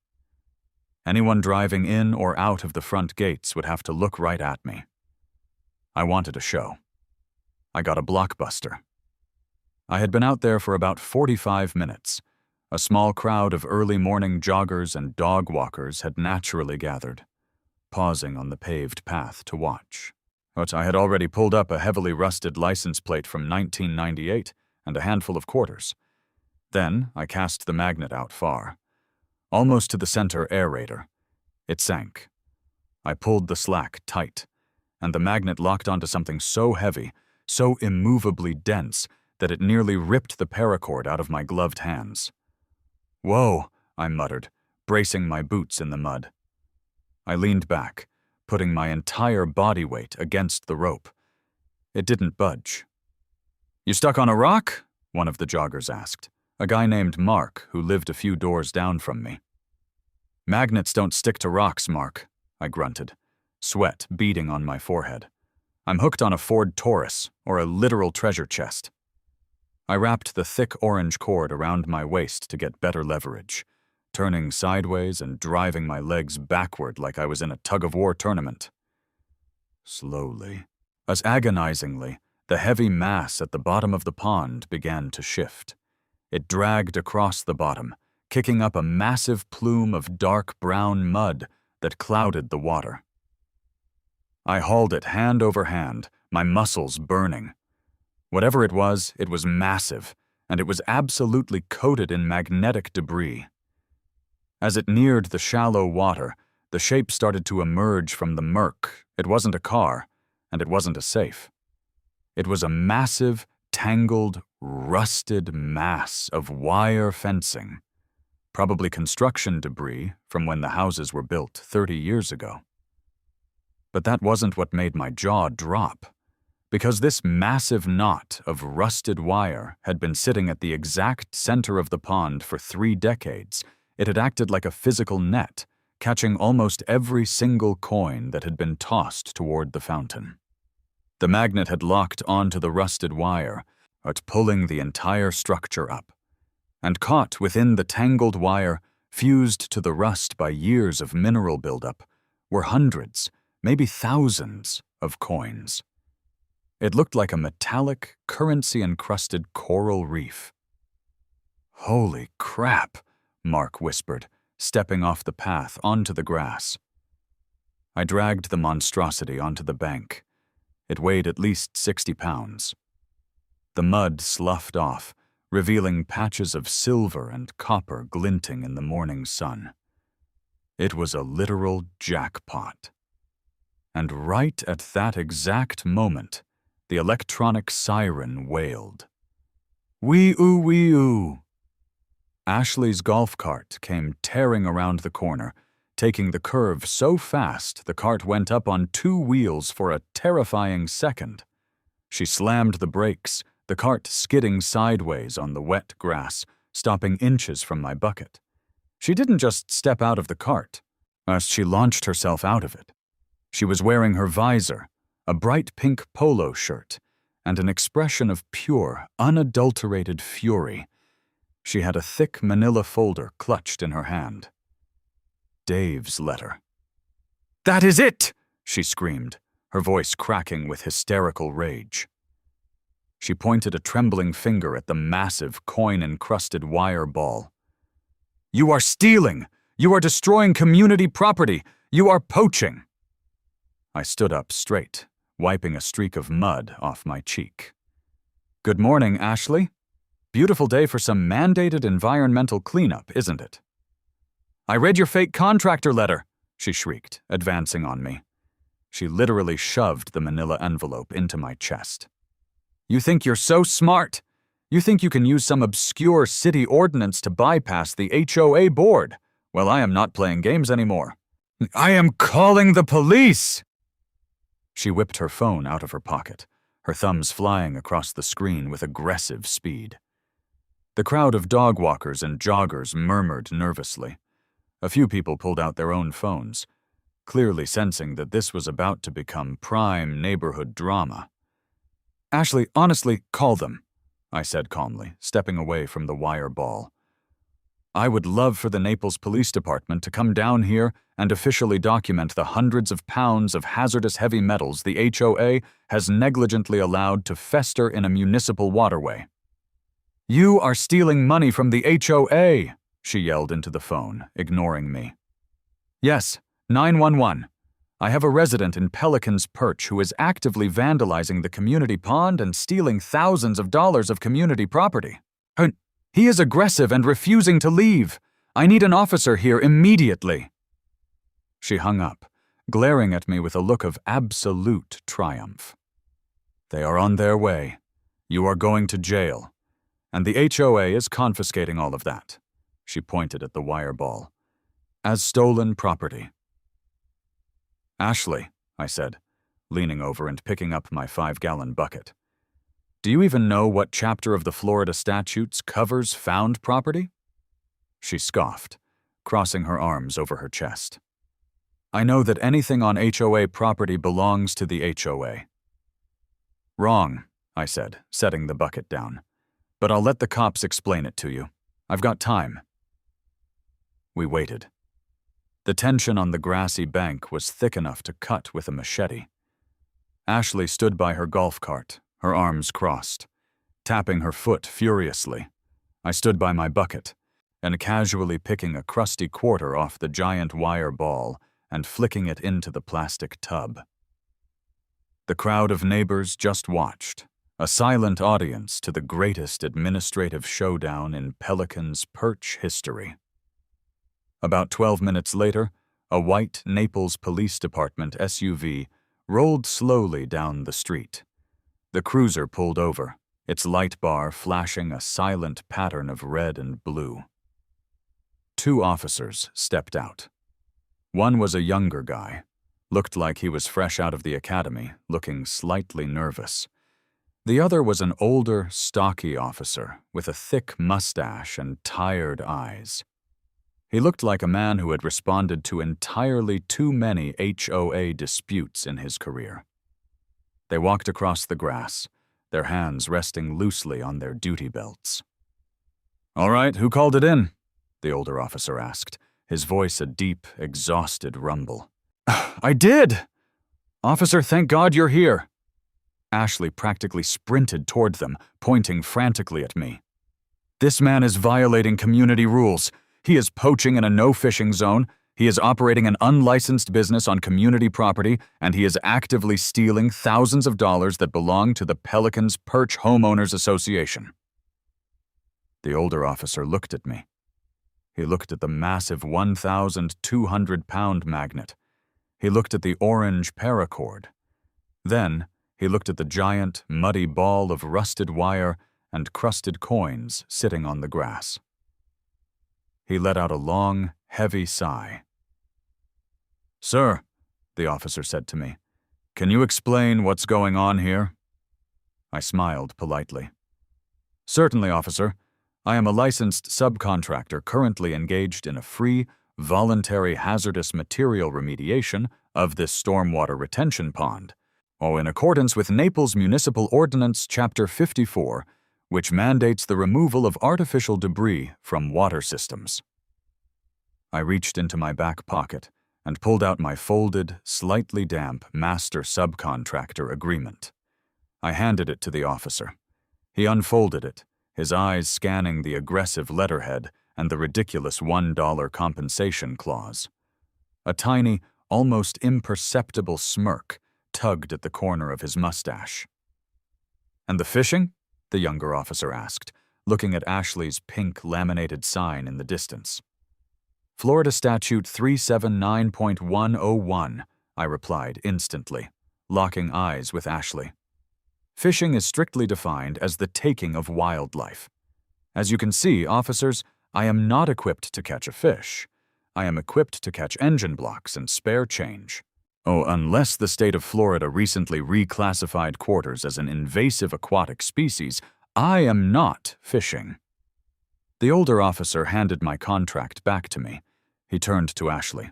Speaker 1: Anyone driving in or out of the front gates would have to look right at me. I wanted a show. I got a blockbuster. I had been out there for about 45 minutes. A small crowd of early morning joggers and dog walkers had naturally gathered, pausing on the paved path to watch. But I had already pulled up a heavily rusted license plate from 1998 and a handful of quarters. Then I cast the magnet out far, almost to the center aerator. It sank. I pulled the slack tight, and the magnet locked onto something so heavy, so immovably dense, that it nearly ripped the paracord out of my gloved hands. "Whoa," I muttered, bracing my boots in the mud. I leaned back, putting my entire body weight against the rope. It didn't budge. "You stuck on a rock?" one of the joggers asked, a guy named Mark who lived a few doors down from me. "Magnets don't stick to rocks, Mark," I grunted, sweat beading on my forehead. "I'm hooked on a Ford Taurus, or a literal treasure chest." I wrapped the thick orange cord around my waist to get better leverage, turning sideways and driving my legs backward like I was in a tug-of-war tournament. Slowly, as agonizingly, the heavy mass at the bottom of the pond began to shift. It dragged across the bottom, kicking up a massive plume of dark brown mud that clouded the water. I hauled it hand over hand, my muscles burning. Whatever it was massive, and it was absolutely coated in magnetic debris. As it neared the shallow water, the shape started to emerge from the murk. It wasn't a car, and it wasn't a safe. It was a massive, tangled, rusted mass of wire fencing, probably construction debris from when the houses were built 30 years ago. But that wasn't what made my jaw drop. Because this massive knot of rusted wire had been sitting at the exact center of the pond for 3 decades, it had acted like a physical net, catching almost every single coin that had been tossed toward the fountain. The magnet had locked onto the rusted wire, but pulling the entire structure up. And caught within the tangled wire, fused to the rust by years of mineral buildup, were hundreds, maybe thousands, of coins. It looked like a metallic, currency-encrusted coral reef. "Holy crap," Mark whispered, stepping off the path onto the grass. I dragged the monstrosity onto the bank. It weighed at least 60 pounds. The mud sloughed off, revealing patches of silver and copper glinting in the morning sun. It was a literal jackpot. And right at that exact moment, the electronic siren wailed. Wee-oo, wee-oo. Ashley's golf cart came tearing around the corner, taking the curve so fast the cart went up on 2 wheels for a terrifying second. She slammed the brakes, the cart skidding sideways on the wet grass, stopping inches from my bucket. She didn't just step out of the cart, as she launched herself out of it. She was wearing her visor, a bright pink polo shirt, and an expression of pure, unadulterated fury. She had a thick manila folder clutched in her hand. Dave's letter. "That is it!" she screamed, her voice cracking with hysterical rage. She pointed a trembling finger at the massive, coin-encrusted wire ball. "You are stealing! You are destroying community property! You are poaching!" I stood up straight, wiping a streak of mud off my cheek. "Good morning, Ashley. Beautiful day for some mandated environmental cleanup, isn't it?" "I read your fake contractor letter," she shrieked, advancing on me. She literally shoved the manila envelope into my chest. "You think you're so smart? You think you can use some obscure city ordinance to bypass the HOA board? Well, I am not playing games anymore. I am calling the police!" She whipped her phone out of her pocket, her thumbs flying across the screen with aggressive speed. The crowd of dog walkers and joggers murmured nervously. A few people pulled out their own phones, clearly sensing that this was about to become prime neighborhood drama. "Ashley, honestly, call them," I said calmly, stepping away from the wire ball. "I would love for the Naples Police Department to come down here and officially document the hundreds of pounds of hazardous heavy metals the HOA has negligently allowed to fester in a municipal waterway." "You are stealing money from the HOA," she yelled into the phone, ignoring me. "Yes, 911. I have a resident in Pelican's Perch who is actively vandalizing the community pond and stealing thousands of dollars of community property. He is aggressive and refusing to leave. I need an officer here immediately." She hung up, glaring at me with a look of absolute triumph. "They are on their way. You are going to jail. And the HOA is confiscating all of that," she pointed at the wire ball, "as stolen property." "Ashley," I said, leaning over and picking up my 5-gallon bucket, "do you even know what chapter of the Florida statutes covers found property?" She scoffed, crossing her arms over her chest. "I know that anything on HOA property belongs to the HOA." "Wrong," I said, setting the bucket down. "But I'll let the cops explain it to you. I've got time." We waited. The tension on the grassy bank was thick enough to cut with a machete. Ashley stood by her golf cart, her arms crossed, tapping her foot furiously. I stood by my bucket, and casually picking a crusty quarter off the giant wire ball and flicking it into the plastic tub. The crowd of neighbors just watched, a silent audience to the greatest administrative showdown in Pelican's Perch history. About 12 minutes later, a white Naples Police Department SUV rolled slowly down the street. The cruiser pulled over, its light bar flashing a silent pattern of red and blue. 2 officers stepped out. One was a younger guy, looked like he was fresh out of the academy, looking slightly nervous. The other was an older, stocky officer with a thick mustache and tired eyes. He looked like a man who had responded to entirely too many HOA disputes in his career. They walked across the grass, their hands resting loosely on their duty belts. "All right, who called it in?" the older officer asked, his voice a deep, exhausted rumble. "I did! Officer, thank God you're here." Ashley practically sprinted toward them, pointing frantically at me. "This man is violating community rules. He is poaching in a no-fishing zone, he is operating an unlicensed business on community property, and he is actively stealing thousands of dollars that belong to the Pelican's Perch Homeowners Association." The older officer looked at me. He looked at the massive 1,200-pound magnet. He looked at the orange paracord. Then, he looked at the giant, muddy ball of rusted wire and crusted coins sitting on the grass. He let out a long, heavy sigh. "Sir," the officer said to me, "can you explain what's going on here?" I smiled politely. "Certainly, officer. I am a licensed subcontractor currently engaged in a free, voluntary hazardous material remediation of this stormwater retention pond, all in accordance with Naples Municipal Ordinance Chapter 54, which mandates the removal of artificial debris from water systems." I reached into my back pocket and pulled out my folded, slightly damp master subcontractor agreement. I handed it to the officer. He unfolded it, his eyes scanning the aggressive letterhead and the ridiculous $1 compensation clause. A tiny, almost imperceptible smirk tugged at the corner of his mustache. "And the fishing?" the younger officer asked, looking at Ashley's pink laminated sign in the distance. "Florida Statute 379.101, I replied instantly, locking eyes with Ashley. Fishing is strictly defined as the taking of wildlife. As you can see, officers, I am not equipped to catch a fish. I am equipped to catch engine blocks and spare change. Oh, unless the state of Florida recently reclassified quarters as an invasive aquatic species, I am not fishing. The older officer handed my contract back to me. He turned to Ashley.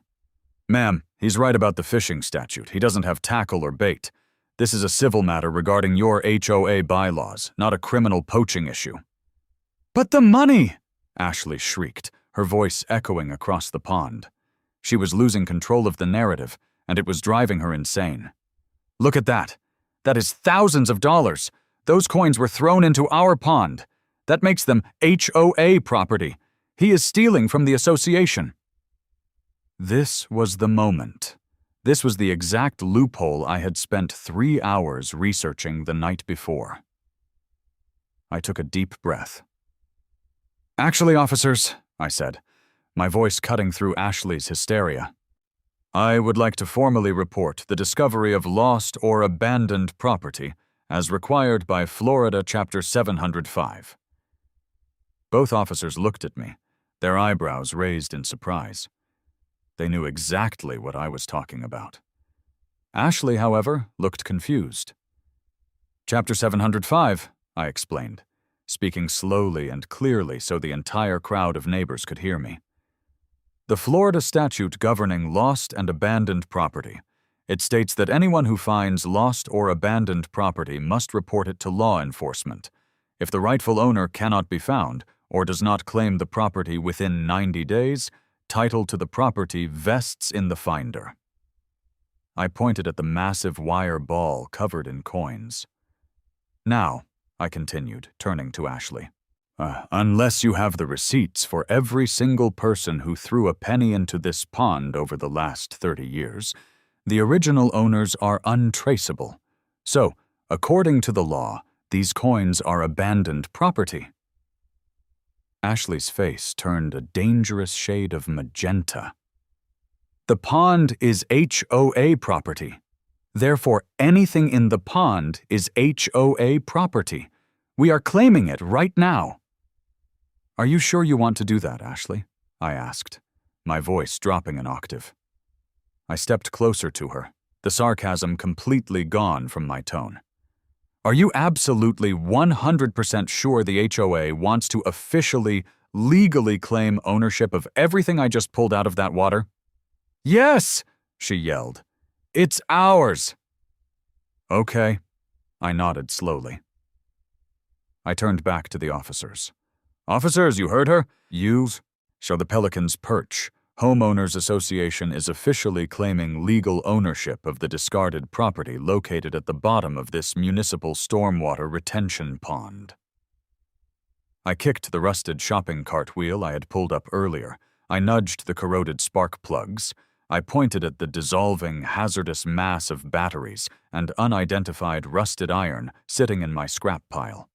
Speaker 1: Ma'am, he's right about the fishing statute. He doesn't have tackle or bait. This is a civil matter regarding your HOA bylaws, not a criminal poaching issue. But the money! Ashley shrieked, her voice echoing across the pond. She was losing control of the narrative, and it was driving her insane. Look at that. That is thousands of dollars. Those coins were thrown into our pond. That makes them HOA property. He is stealing from the association. This was the moment. This was the exact loophole I had spent 3 hours researching the night before. I took a deep breath. Actually, officers, I said, my voice cutting through Ashley's hysteria, I would like to formally report the discovery of lost or abandoned property as required by Florida Chapter 705. Both officers looked at me, their eyebrows raised in surprise. They knew exactly what I was talking about. Ashley, however, looked confused. Chapter 705, I explained, speaking slowly and clearly so the entire crowd of neighbors could hear me. The Florida statute governing lost and abandoned property. It states that anyone who finds lost or abandoned property must report it to law enforcement. If the rightful owner cannot be found or does not claim the property within 90 days, title to the property vests in the finder. I pointed at the massive wire ball covered in coins. Now, I continued, turning to Ashley, unless you have the receipts for every single person who threw a penny into this pond over the last 30 years, the original owners are untraceable. So, according to the law, these coins are abandoned property. Ashley's face turned a dangerous shade of magenta. The pond is HOA property. Therefore, anything in the pond is HOA property. We are claiming it right now. Are you sure you want to do that, Ashley? I asked, my voice dropping an octave. I stepped closer to her, the sarcasm completely gone from my tone. Are you absolutely 100% sure the HOA wants to officially, legally claim ownership of everything I just pulled out of that water? Yes, she yelled. It's ours. Okay, I nodded slowly. I turned back to the officers. Officers, you heard her? So the Pelicans perch. Homeowners Association is officially claiming legal ownership of the discarded property located at the bottom of this municipal stormwater retention pond. I kicked the rusted shopping cart wheel I had pulled up earlier. I nudged the corroded spark plugs. I pointed at the dissolving, hazardous mass of batteries and unidentified rusted iron sitting in my scrap pile.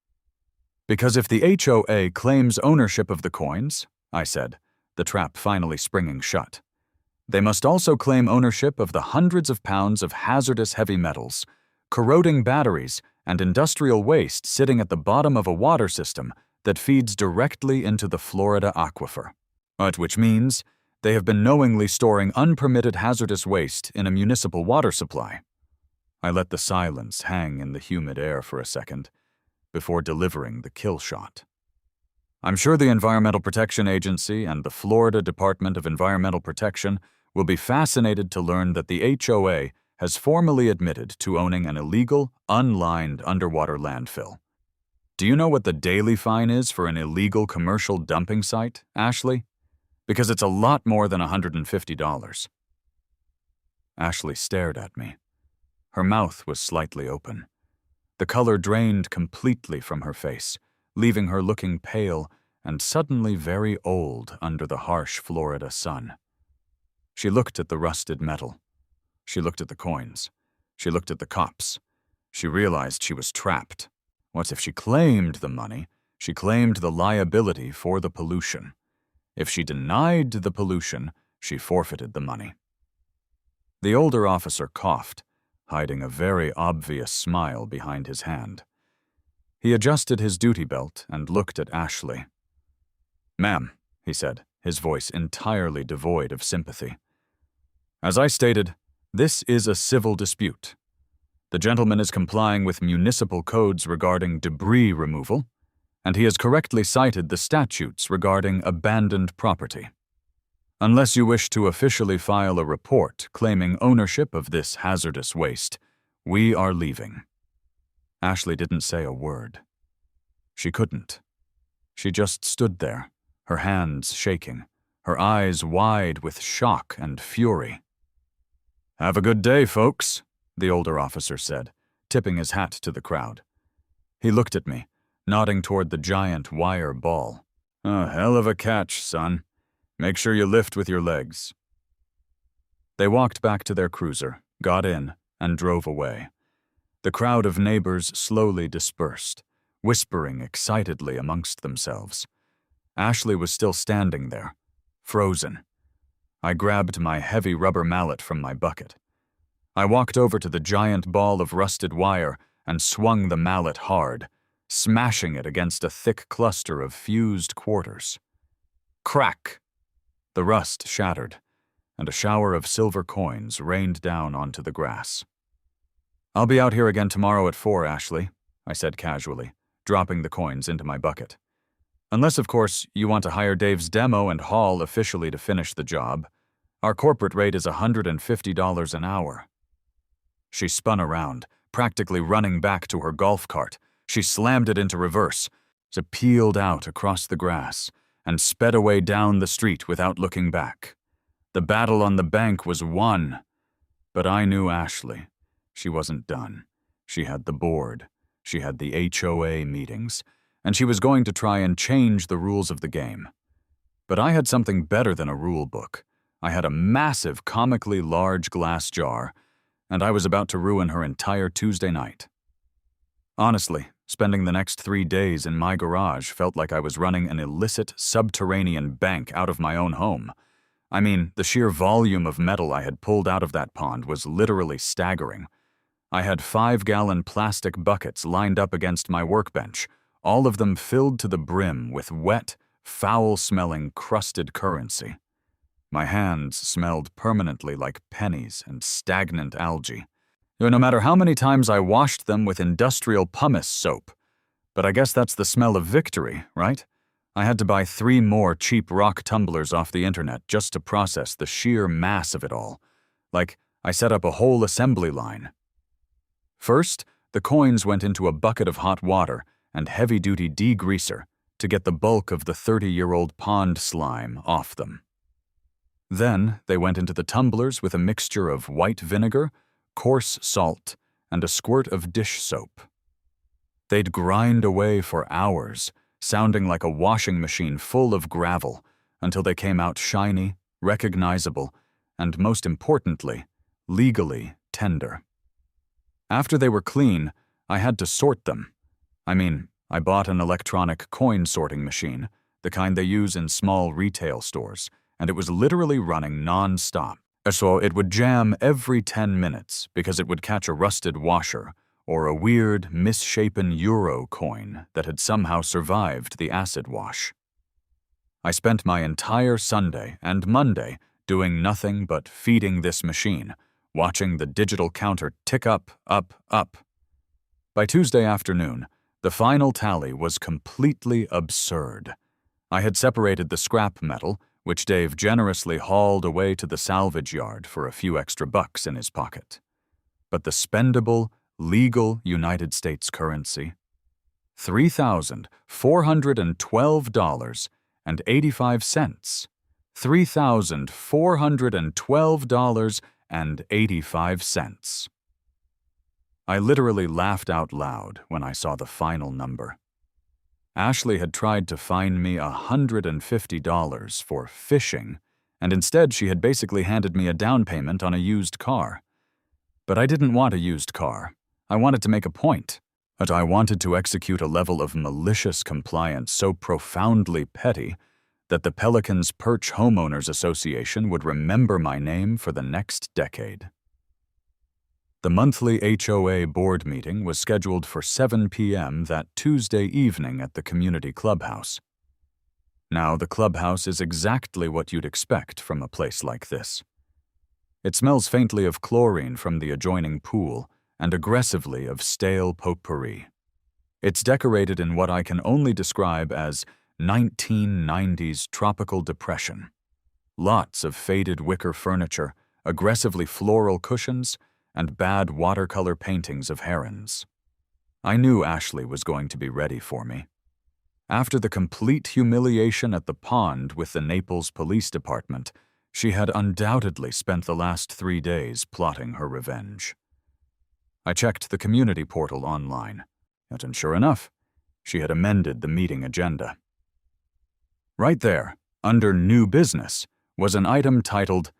Speaker 1: Because if the HOA claims ownership of the coins, I said, the trap finally springing shut, they must also claim ownership of the hundreds of pounds of hazardous heavy metals, corroding batteries, and industrial waste sitting at the bottom of a water system that feeds directly into the Florida aquifer. Which means they have been knowingly storing unpermitted hazardous waste in a municipal water supply. I let the silence hang in the humid air for a second before delivering the kill shot. I'm sure the Environmental Protection Agency and the Florida Department of Environmental Protection will be fascinated to learn that the HOA has formally admitted to owning an illegal, unlined underwater landfill. Do you know what the daily fine is for an illegal commercial dumping site, Ashley? Because it's a lot more than $150. Ashley stared at me. Her mouth was slightly open. The color drained completely from her face, leaving her looking pale and suddenly very old under the harsh Florida sun. She looked at the rusted metal. She looked at the coins. She looked at the cops. She realized she was trapped. What if she claimed the money? She claimed the liability for the pollution. If she denied the pollution, she forfeited the money. The older officer coughed, hiding a very obvious smile behind his hand. He adjusted his duty belt and looked at Ashley. "Ma'am," he said, his voice entirely devoid of sympathy. "As I stated, this is a civil dispute. The gentleman is complying with municipal codes regarding debris removal, and he has correctly cited the statutes regarding abandoned property. Unless you wish to officially file a report claiming ownership of this hazardous waste, we are leaving." Ashley didn't say a word. She couldn't. She just stood there, her hands shaking, her eyes wide with shock and fury. "Have a good day, folks," the older officer said, tipping his hat to the crowd. He looked at me, nodding toward the giant wire ball. "A hell of a catch, son. Make sure you lift with your legs." They walked back to their cruiser, got in, and drove away. The crowd of neighbors slowly dispersed, whispering excitedly amongst themselves. Ashley was still standing there, frozen. I grabbed my heavy rubber mallet from my bucket. I walked over to the giant ball of rusted wire and swung the mallet hard, smashing it against a thick cluster of fused quarters. Crack! The rust shattered, and a shower of silver coins rained down onto the grass. "I'll be out here again tomorrow at 4, Ashley," I said casually, dropping the coins into my bucket. "Unless, of course, you want to hire Dave's demo and haul officially to finish the job. Our corporate rate is $150 an hour." She spun around, practically running back to her golf cart. She slammed it into reverse, peeled out across the grass, and sped away down the street without looking back. The battle on the bank was won. But I knew Ashley. She wasn't done. She had the board. She had the HOA meetings. And she was going to try and change the rules of the game. But I had something better than a rule book. I had a massive, comically large glass jar, and I was about to ruin her entire Tuesday night. Honestly, spending the next 3 days in my garage felt like I was running an illicit subterranean bank out of my own home. I mean, the sheer volume of metal I had pulled out of that pond was literally staggering. I had 5-gallon plastic buckets lined up against my workbench, all of them filled to the brim with wet, foul-smelling, crusted currency. My hands smelled permanently like pennies and stagnant algae. No matter how many times I washed them with industrial pumice soap. But I guess that's the smell of victory, right? I had to buy 3 more cheap rock tumblers off the internet just to process the sheer mass of it all. Like, I set up a whole assembly line. First, the coins went into a bucket of hot water and heavy-duty degreaser to get the bulk of the 30-year-old pond slime off them. Then, they went into the tumblers with a mixture of white vinegar, coarse salt, and a squirt of dish soap. They'd grind away for hours, sounding like a washing machine full of gravel, until they came out shiny, recognizable, and most importantly, legally tender. After they were clean, I had to sort them. I bought an electronic coin sorting machine, the kind they use in small retail stores, and it was literally running non-stop. So it would jam every 10 minutes because it would catch a rusted washer or a weird, misshapen euro coin that had somehow survived the acid wash. I spent my entire Sunday and Monday doing nothing but feeding this machine, watching the digital counter tick up, up, up. By Tuesday afternoon, the final tally was completely absurd. I had separated the scrap metal, which Dave generously hauled away to the salvage yard for a few extra bucks in his pocket. But the spendable, legal United States currency, $3,412.85. $3,412.85. I literally laughed out loud when I saw the final number. Ashley had tried to fine me $150 for fishing, and instead she had basically handed me a down payment on a used car. But I didn't want a used car. I wanted to make a point. But I wanted to execute a level of malicious compliance so profoundly petty that the Pelican's Perch Homeowners Association would remember my name for the next decade. The monthly HOA board meeting was scheduled for 7 p.m. that Tuesday evening at the community clubhouse. Now, the clubhouse is exactly what you'd expect from a place like this. It smells faintly of chlorine from the adjoining pool and aggressively of stale potpourri. It's decorated in what I can only describe as 1990s tropical depression. Lots of faded wicker furniture, aggressively floral cushions, and bad watercolor paintings of herons. I knew Ashley was going to be ready for me. After the complete humiliation at the pond with the Naples Police Department, she had undoubtedly spent the last 3 days plotting her revenge. I checked the community portal online, and sure enough, she had amended the meeting agenda. Right there, under New Business, was an item titled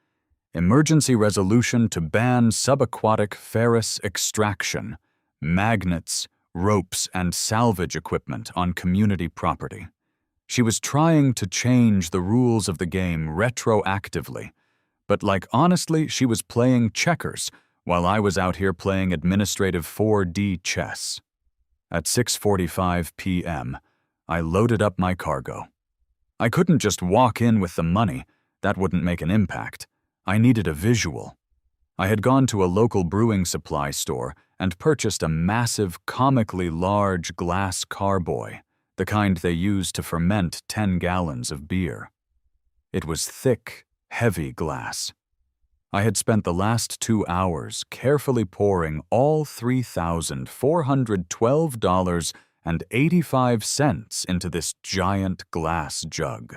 Speaker 1: Emergency Resolution to Ban Subaquatic Ferrous Extraction, Magnets, Ropes, and Salvage Equipment on Community Property. She was trying to change the rules of the game retroactively, but honestly, she was playing checkers while I was out here playing administrative 4D chess. At 6:45 p.m., I loaded up my cargo. I couldn't just walk in with the money. That wouldn't make an impact. I needed a visual. I had gone to a local brewing supply store and purchased a massive, comically large glass carboy, the kind they use to ferment 10 gallons of beer. It was thick, heavy glass. I had spent the last 2 hours carefully pouring all $3,412.85 into this giant glass jug.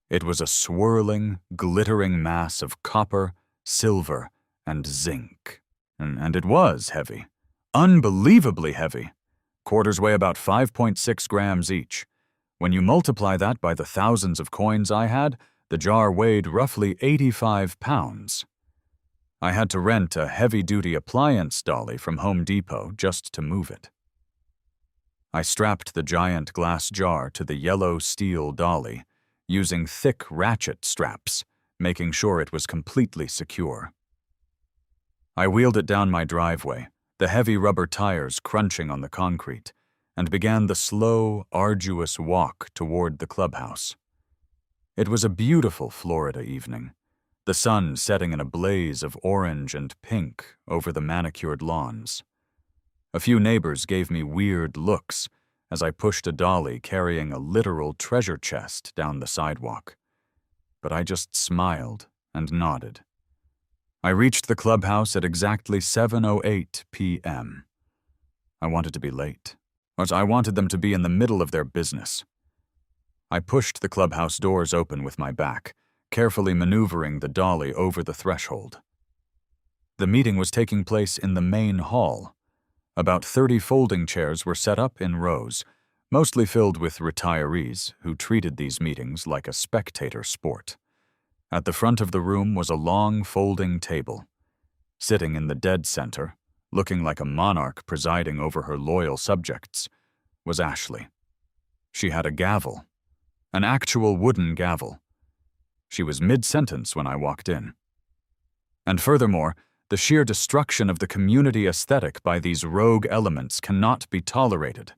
Speaker 1: It was a swirling, glittering mass of copper, silver, and zinc. And it was heavy. Unbelievably heavy. Quarters weigh about 5.6 grams each. When you multiply that by the thousands of coins I had, the jar weighed roughly 85 pounds. I had to rent a heavy-duty appliance dolly from Home Depot just to move it. I strapped the giant glass jar to the yellow steel dolly, using thick ratchet straps, making sure it was completely secure. I wheeled it down my driveway, the heavy rubber tires crunching on the concrete, and began the slow, arduous walk toward the clubhouse. It was a beautiful Florida evening, the sun setting in a blaze of orange and pink over the manicured lawns. A few neighbors gave me weird looks as I pushed a dolly carrying a literal treasure chest down the sidewalk. But I just smiled and nodded. I reached the clubhouse at exactly 7:08 p.m. I wanted to be late, but I wanted them to be in the middle of their business. I pushed the clubhouse doors open with my back, carefully maneuvering the dolly over the threshold. The meeting was taking place in the main hall. About 30 folding chairs were set up in rows, mostly filled with retirees who treated these meetings like a spectator sport. At the front of the room was a long folding table. Sitting in the dead center, looking like a monarch presiding over her loyal subjects, was Ashley. She had a gavel, an actual wooden gavel. She was mid-sentence when I walked in. And furthermore, the sheer destruction of the community aesthetic by these rogue elements cannot be tolerated.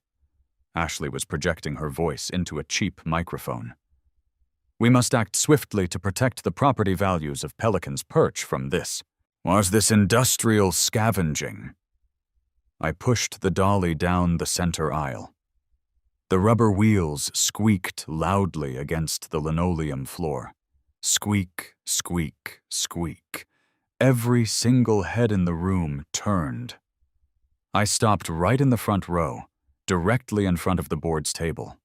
Speaker 1: Ashley was projecting her voice into a cheap microphone. We must act swiftly to protect the property values of Pelican's Perch from this. Was this industrial scavenging? I pushed the dolly down the center aisle. The rubber wheels squeaked loudly against the linoleum floor. Squeak, squeak, squeak. Every single head in the room turned. I stopped right in the front row, directly in front of the board's table.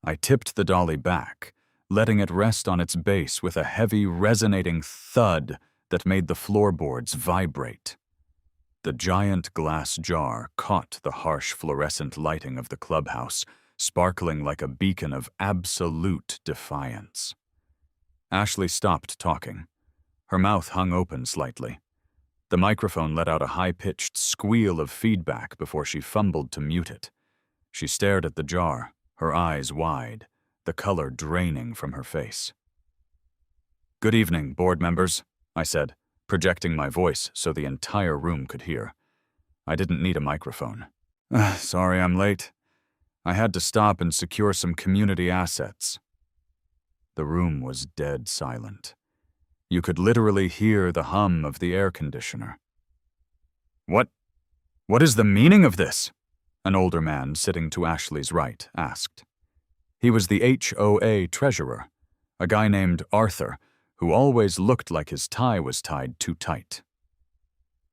Speaker 1: I tipped the dolly back, letting it rest on its base with a heavy, resonating thud that made the floorboards vibrate. The giant glass jar caught the harsh fluorescent lighting of the clubhouse, sparkling like a beacon of absolute defiance. Ashley stopped talking. Her mouth hung open slightly. The microphone let out a high-pitched squeal of feedback before she fumbled to mute it. She stared at the jar, her eyes wide, the color draining from her face. "Good evening, board members," I said, projecting my voice so the entire room could hear. I didn't need a microphone. Sorry I'm late. I had to stop and secure some community assets. The room was dead silent. You could literally hear the hum of the air conditioner. What is the meaning of this? An older man sitting to Ashley's right asked. He was the HOA treasurer, a guy named Arthur, who always looked like his tie was tied too tight.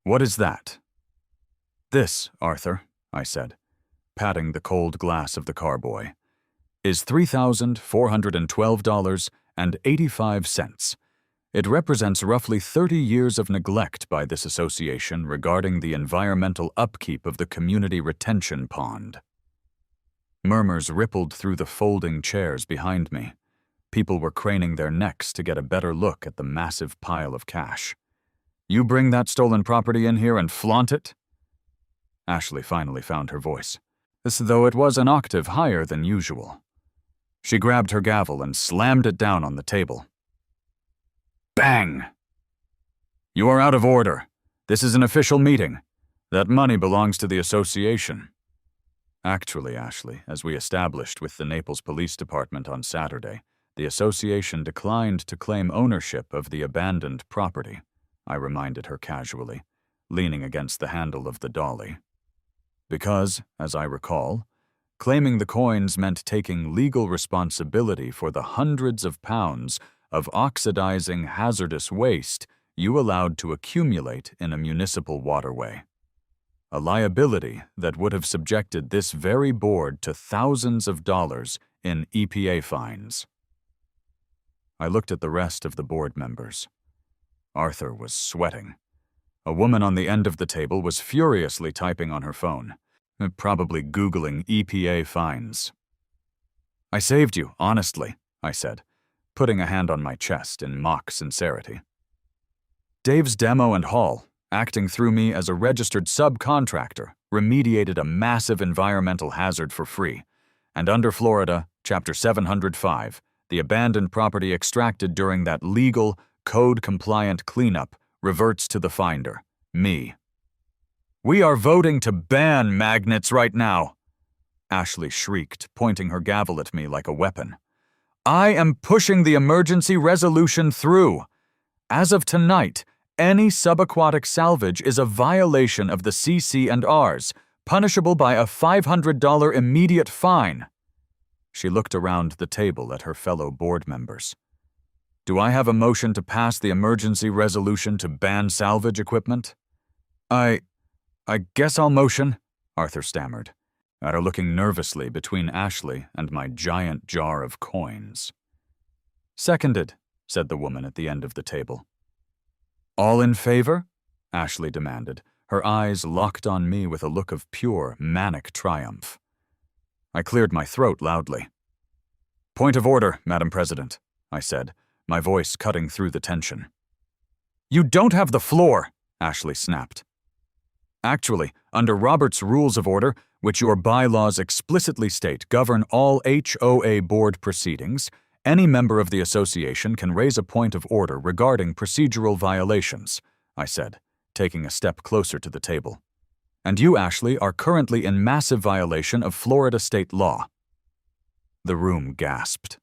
Speaker 1: What is that? This, Arthur, I said, patting the cold glass of the carboy, is $3,412.85. It represents roughly 30 years of neglect by this association regarding the environmental upkeep of the community retention pond. Murmurs rippled through the folding chairs behind me. People were craning their necks to get a better look at the massive pile of cash. You bring that stolen property in here and flaunt it? Ashley finally found her voice, though it was an octave higher than usual. She grabbed her gavel and slammed it down on the table. Bang! You are out of order. This is an official meeting. That money belongs to the association. Actually, Ashley, as we established with the Naples Police Department on Saturday, the association declined to claim ownership of the abandoned property, I reminded her casually, leaning against the handle of the dolly. Because, as I recall, claiming the coins meant taking legal responsibility for the hundreds of pounds of oxidizing hazardous waste you allowed to accumulate in a municipal waterway. A liability that would have subjected this very board to thousands of dollars in EPA fines. I looked at the rest of the board members. Arthur was sweating. A woman on the end of the table was furiously typing on her phone, probably Googling EPA fines. I saved you, honestly, I said, putting a hand on my chest in mock sincerity. Dave's Demo and Hall, acting through me as a registered subcontractor, remediated a massive environmental hazard for free, and under Florida, Chapter 705, the abandoned property extracted during that legal, code-compliant cleanup reverts to the finder, me. We are voting to ban magnets right now, Ashley shrieked, pointing her gavel at me like a weapon. I am pushing the emergency resolution through. As of tonight, any subaquatic salvage is a violation of the CC&Rs, punishable by a $500 immediate fine. She looked around the table at her fellow board members. Do I have a motion to pass the emergency resolution to ban salvage equipment? I guess I'll motion, Arthur stammered, after looking nervously between Ashley and my giant jar of coins. Seconded, said the woman at the end of the table. All in favor? Ashley demanded, her eyes locked on me with a look of pure, manic triumph. I cleared my throat loudly. Point of order, Madam President, I said, my voice cutting through the tension. You don't have the floor, Ashley snapped. Actually, under Robert's Rules of Order, which your bylaws explicitly state govern all HOA board proceedings, any member of the association can raise a point of order regarding procedural violations, I said, taking a step closer to the table. And you, Ashley, are currently in massive violation of Florida state law. The room gasped.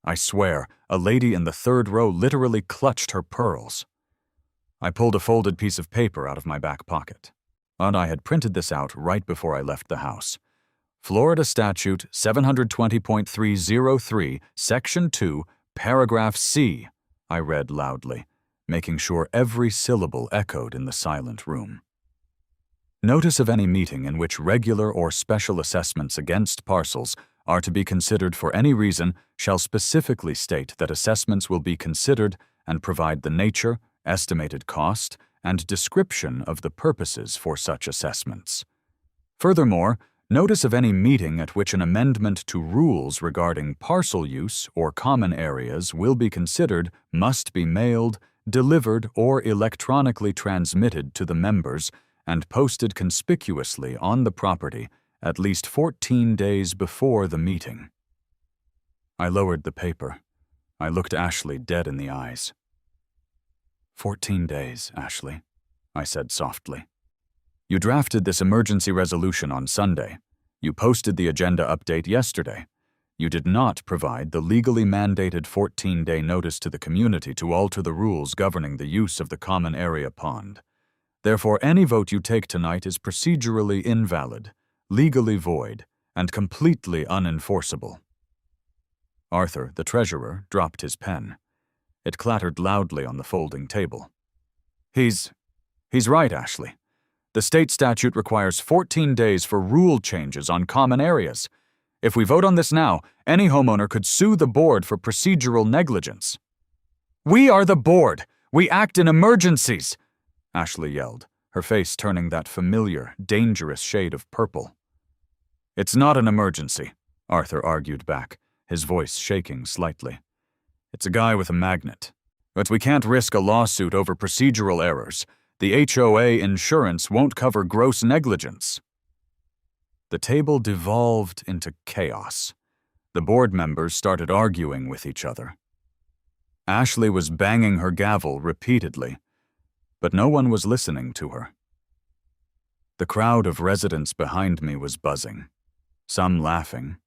Speaker 1: I swear, a lady in the third row literally clutched her pearls. I pulled a folded piece of paper out of my back pocket, and I had printed this out right before I left the house. Florida Statute 720.303, Section 2, Paragraph C, I read loudly, making sure every syllable echoed in the silent room. Notice of any meeting in which regular or special assessments against parcels are to be considered for any reason shall specifically state that assessments will be considered and provide the nature, estimated cost, and description of the purposes for such assessments. Furthermore, notice of any meeting at which an amendment to rules regarding parcel use or common areas will be considered must be mailed, delivered, or electronically transmitted to the members and posted conspicuously on the property at least 14 days before the meeting. I lowered the paper. I looked Ashley dead in the eyes. 14 days, Ashley, I said softly. You drafted this emergency resolution on Sunday. You posted the agenda update yesterday. You did not provide the legally mandated 14-day notice to the community to alter the rules governing the use of the common area pond. Therefore, any vote you take tonight is procedurally invalid, legally void, and completely unenforceable. Arthur, the treasurer, dropped his pen. It clattered loudly on the folding table. He's right, Ashley. The state statute requires 14 days for rule changes on common areas. If we vote on this now, any homeowner could sue the board for procedural negligence. We are the board. We act in emergencies, Ashley yelled, her face turning that familiar, dangerous shade of purple. It's not an emergency, Arthur argued back, his voice shaking slightly. It's a guy with a magnet. But we can't risk a lawsuit over procedural errors. The HOA insurance won't cover gross negligence. The table devolved into chaos. The board members started arguing with each other. Ashley was banging her gavel repeatedly, but no one was listening to her. The crowd of residents behind me was buzzing, some laughing,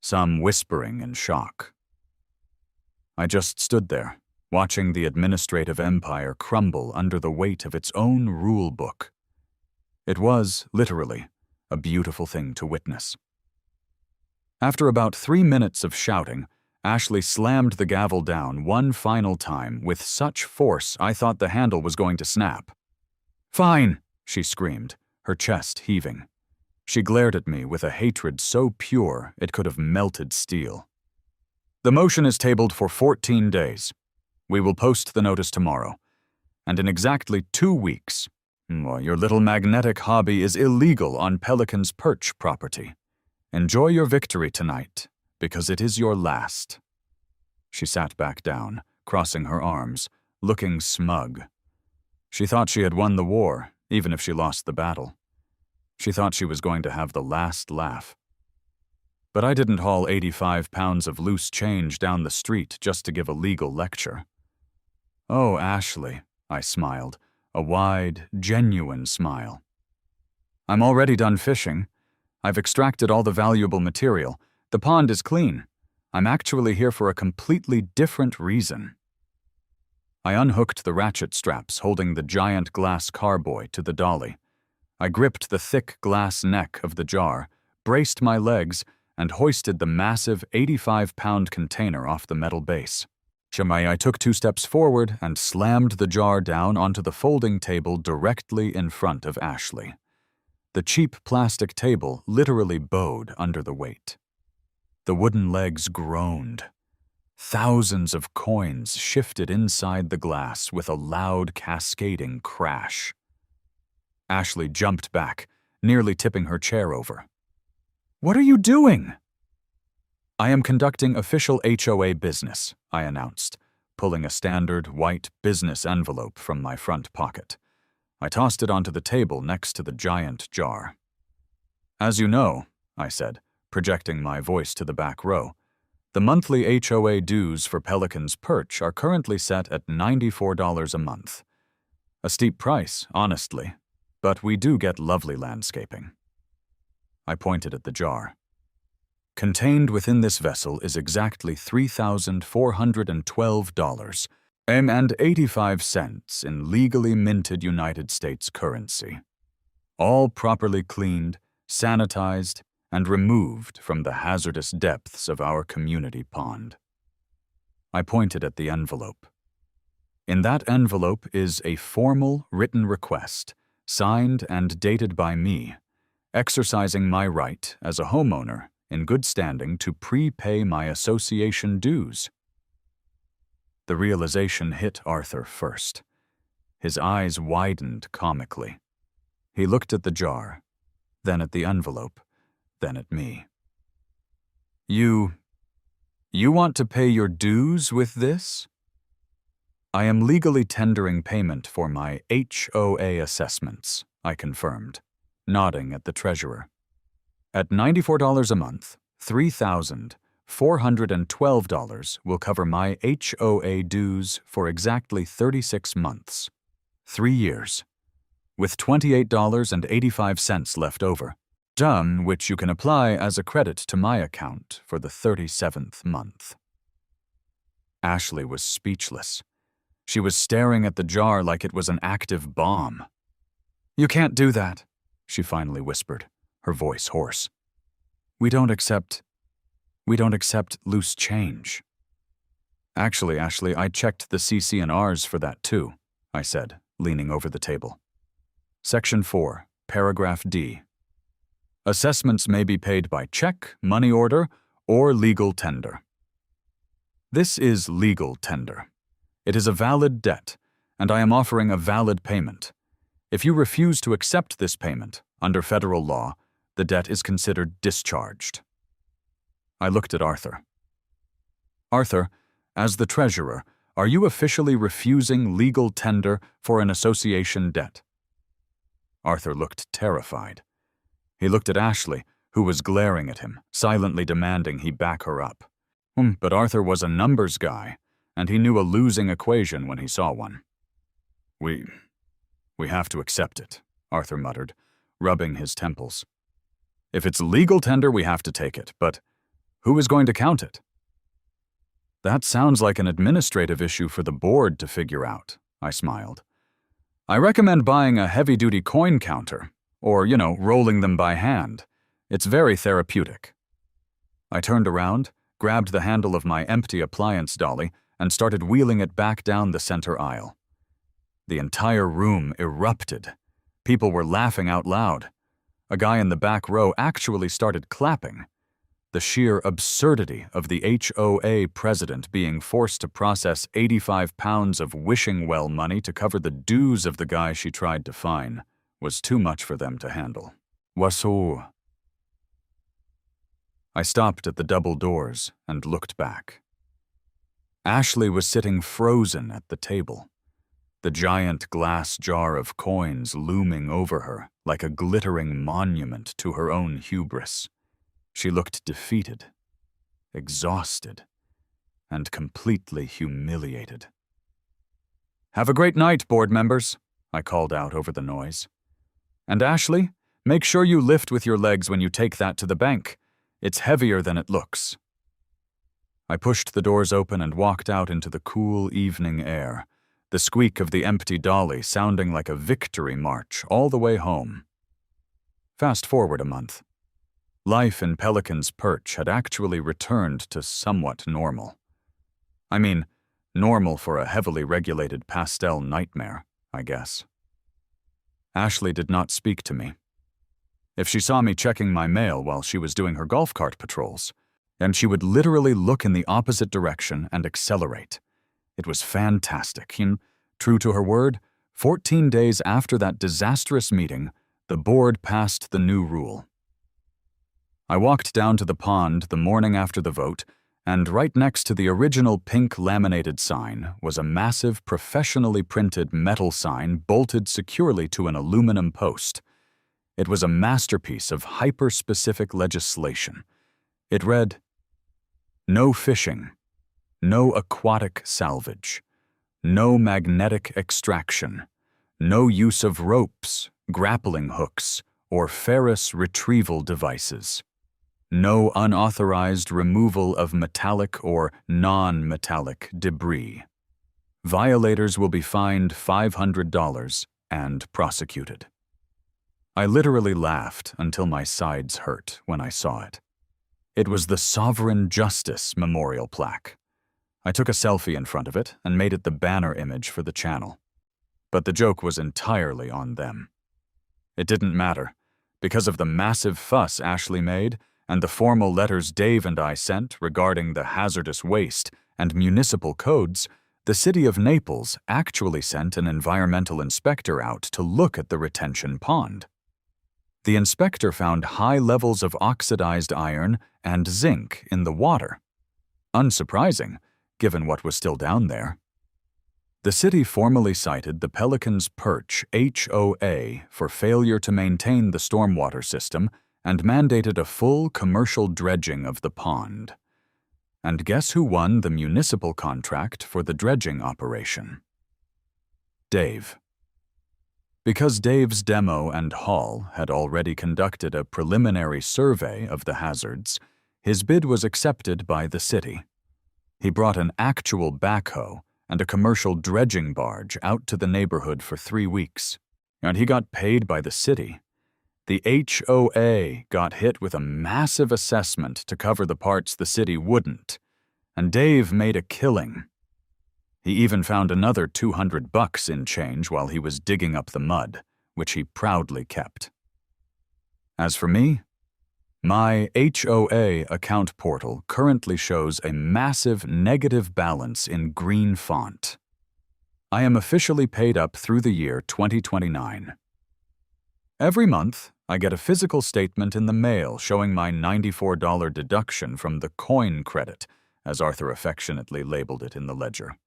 Speaker 1: some whispering in shock. I just stood there, watching the administrative empire crumble under the weight of its own rule book. It was, literally, a beautiful thing to witness. After about 3 minutes of shouting, Ashley slammed the gavel down one final time with such force I thought the handle was going to snap. "Fine," she screamed, her chest heaving. She glared at me with a hatred so pure it could have melted steel. "The motion is tabled for 14 days. We will post the notice tomorrow. And in exactly 2 weeks, your little magnetic hobby is illegal on Pelican's Perch property. Enjoy your victory tonight, because it is your last." She sat back down, crossing her arms, looking smug. She thought she had won the war, even if she lost the battle. She thought she was going to have the last laugh. But I didn't haul 85 pounds of loose change down the street just to give a legal lecture. "Oh, Ashley," I smiled, a wide, genuine smile. "I'm already done fishing. I've extracted all the valuable material. The pond is clean. I'm actually here for a completely different reason." I unhooked the ratchet straps holding the giant glass carboy to the dolly. I gripped the thick glass neck of the jar, braced my legs, and hoisted the massive 85-pound container off the metal base. I took 2 steps forward and slammed the jar down onto the folding table directly in front of Ashley. The cheap plastic table literally bowed under the weight. The wooden legs groaned. Thousands of coins shifted inside the glass with a loud, cascading crash. Ashley jumped back, nearly tipping her chair over. "What are you doing?" "I am conducting official HOA business," I announced, pulling a standard white business envelope from my front pocket. I tossed it onto the table next to the giant jar. "As you know," I said, projecting my voice to the back row, "the monthly HOA dues for Pelican's Perch are currently set at $94 a month. A steep price, honestly, but we do get lovely landscaping." I pointed at the jar. "Contained within this vessel is exactly $3,412.85 in legally minted United States currency, all properly cleaned, sanitized, and removed from the hazardous depths of our community pond." I pointed at the envelope. In that envelope is a formal written request, signed and dated by me, exercising my right as a homeowner in good standing to prepay my association dues. The realization hit Arthur first. His eyes widened comically. He looked at the jar, then at the envelope, then at me. You want to pay your dues with this?" "I am legally tendering payment for my HOA assessments," I confirmed, nodding at the treasurer. "At $94 a month, $3,000, $412 will cover my HOA dues for exactly 36 months. 3 years. With $28.85 left over, done, which you can apply as a credit to my account for the 37th month. Ashley was speechless. She was staring at the jar like it was an active bomb. "You can't do that," she finally whispered, her voice hoarse. We don't accept loose change." "Actually, Ashley, I checked the CC&Rs for that too," I said, leaning over the table. Section 4, Paragraph D. Assessments may be paid by check, money order, or legal tender. This is legal tender. It is a valid debt, and I am offering a valid payment. If you refuse to accept this payment, under federal law, the debt is considered discharged. I looked at Arthur. "Arthur, as the treasurer, are you officially refusing legal tender for an association debt?" Arthur looked terrified. He looked at Ashley, who was glaring at him, silently demanding he back her up. But Arthur was a numbers guy, and he knew a losing equation when he saw one. We have to accept it," Arthur muttered, rubbing his temples. "If it's legal tender, we have to take it, but who is going to count it?" "That sounds like an administrative issue for the board to figure out," I smiled. "I recommend buying a heavy-duty coin counter, or, rolling them by hand. It's very therapeutic." I turned around, grabbed the handle of my empty appliance dolly, and started wheeling it back down the center aisle. The entire room erupted. People were laughing out loud. A guy in the back row actually started clapping. The sheer absurdity of the HOA president being forced to process 85 pounds of wishing well money to cover the dues of the guy she tried to fine was too much for them to handle. "Wasso." I stopped at the double doors and looked back. Ashley was sitting frozen at the table, the giant glass jar of coins looming over her like a glittering monument to her own hubris. She looked defeated, exhausted, and completely humiliated. "Have a great night, board members," I called out over the noise. "And Ashley, make sure you lift with your legs when you take that to the bank. It's heavier than it looks." I pushed the doors open and walked out into the cool evening air, the squeak of the empty dolly sounding like a victory march all the way home. Fast forward a month. Life in Pelican's Perch had actually returned to somewhat normal. I mean, normal for a heavily regulated pastel nightmare, I guess. Ashley did not speak to me. If she saw me checking my mail while she was doing her golf cart patrols, and she would literally look in the opposite direction and accelerate. It was fantastic. True to her word, 14 days after that disastrous meeting, the board passed the new rule. I walked down to the pond the morning after the vote, and right next to the original pink laminated sign was a massive, professionally printed metal sign bolted securely to an aluminum post. It was a masterpiece of hyper-specific legislation. It read, "No fishing, no aquatic salvage, no magnetic extraction, no use of ropes, grappling hooks, or Ferris retrieval devices. No unauthorized removal of metallic or non-metallic debris. Violators will be fined $500 and prosecuted." I literally laughed until my sides hurt when I saw it. It was the Sovereign Justice Memorial Plaque. I took a selfie in front of it and made it the banner image for the channel. But the joke was entirely on them. It didn't matter. Because of the massive fuss Ashley made, and the formal letters Dave and I sent regarding the hazardous waste and municipal codes, the city of Naples actually sent an environmental inspector out to look at the retention pond. The inspector found high levels of oxidized iron and zinc in the water. Unsurprising, given what was still down there. The city formally cited the Pelican's Perch HOA for failure to maintain the stormwater system and mandated a full commercial dredging of the pond. And guess who won the municipal contract for the dredging operation? Dave. Because Dave's demo and Hall had already conducted a preliminary survey of the hazards, his bid was accepted by the city. He brought an actual backhoe and a commercial dredging barge out to the neighborhood for 3 weeks, and he got paid by the city. The HOA got hit with a massive assessment to cover the parts the city wouldn't, and Dave made a killing. He even found another $200 in change while he was digging up the mud, which he proudly kept. As for me, my HOA account portal currently shows a massive negative balance in green font. I am officially paid up through the year 2029. Every month, I get a physical statement in the mail showing my $94 deduction from the coin credit, as Arthur affectionately labeled it in the ledger.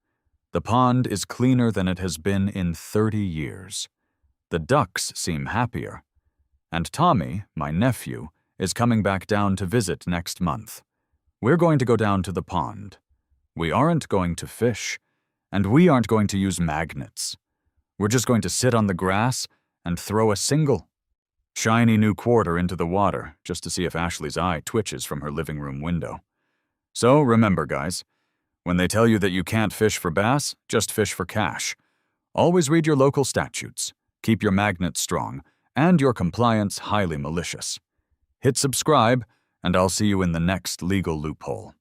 Speaker 1: The pond is cleaner than it has been in 30 years. The ducks seem happier. And Tommy, my nephew, is coming back down to visit next month. We're going to go down to the pond. We aren't going to fish, and we aren't going to use magnets. We're just going to sit on the grass and throw a single shiny new quarter into the water just to see if Ashley's eye twitches from her living room window. So remember, guys, when they tell you that you can't fish for bass, just fish for cash. Always read your local statutes, keep your magnets strong, and your compliance highly malicious. Hit subscribe, and I'll see you in the next legal loophole.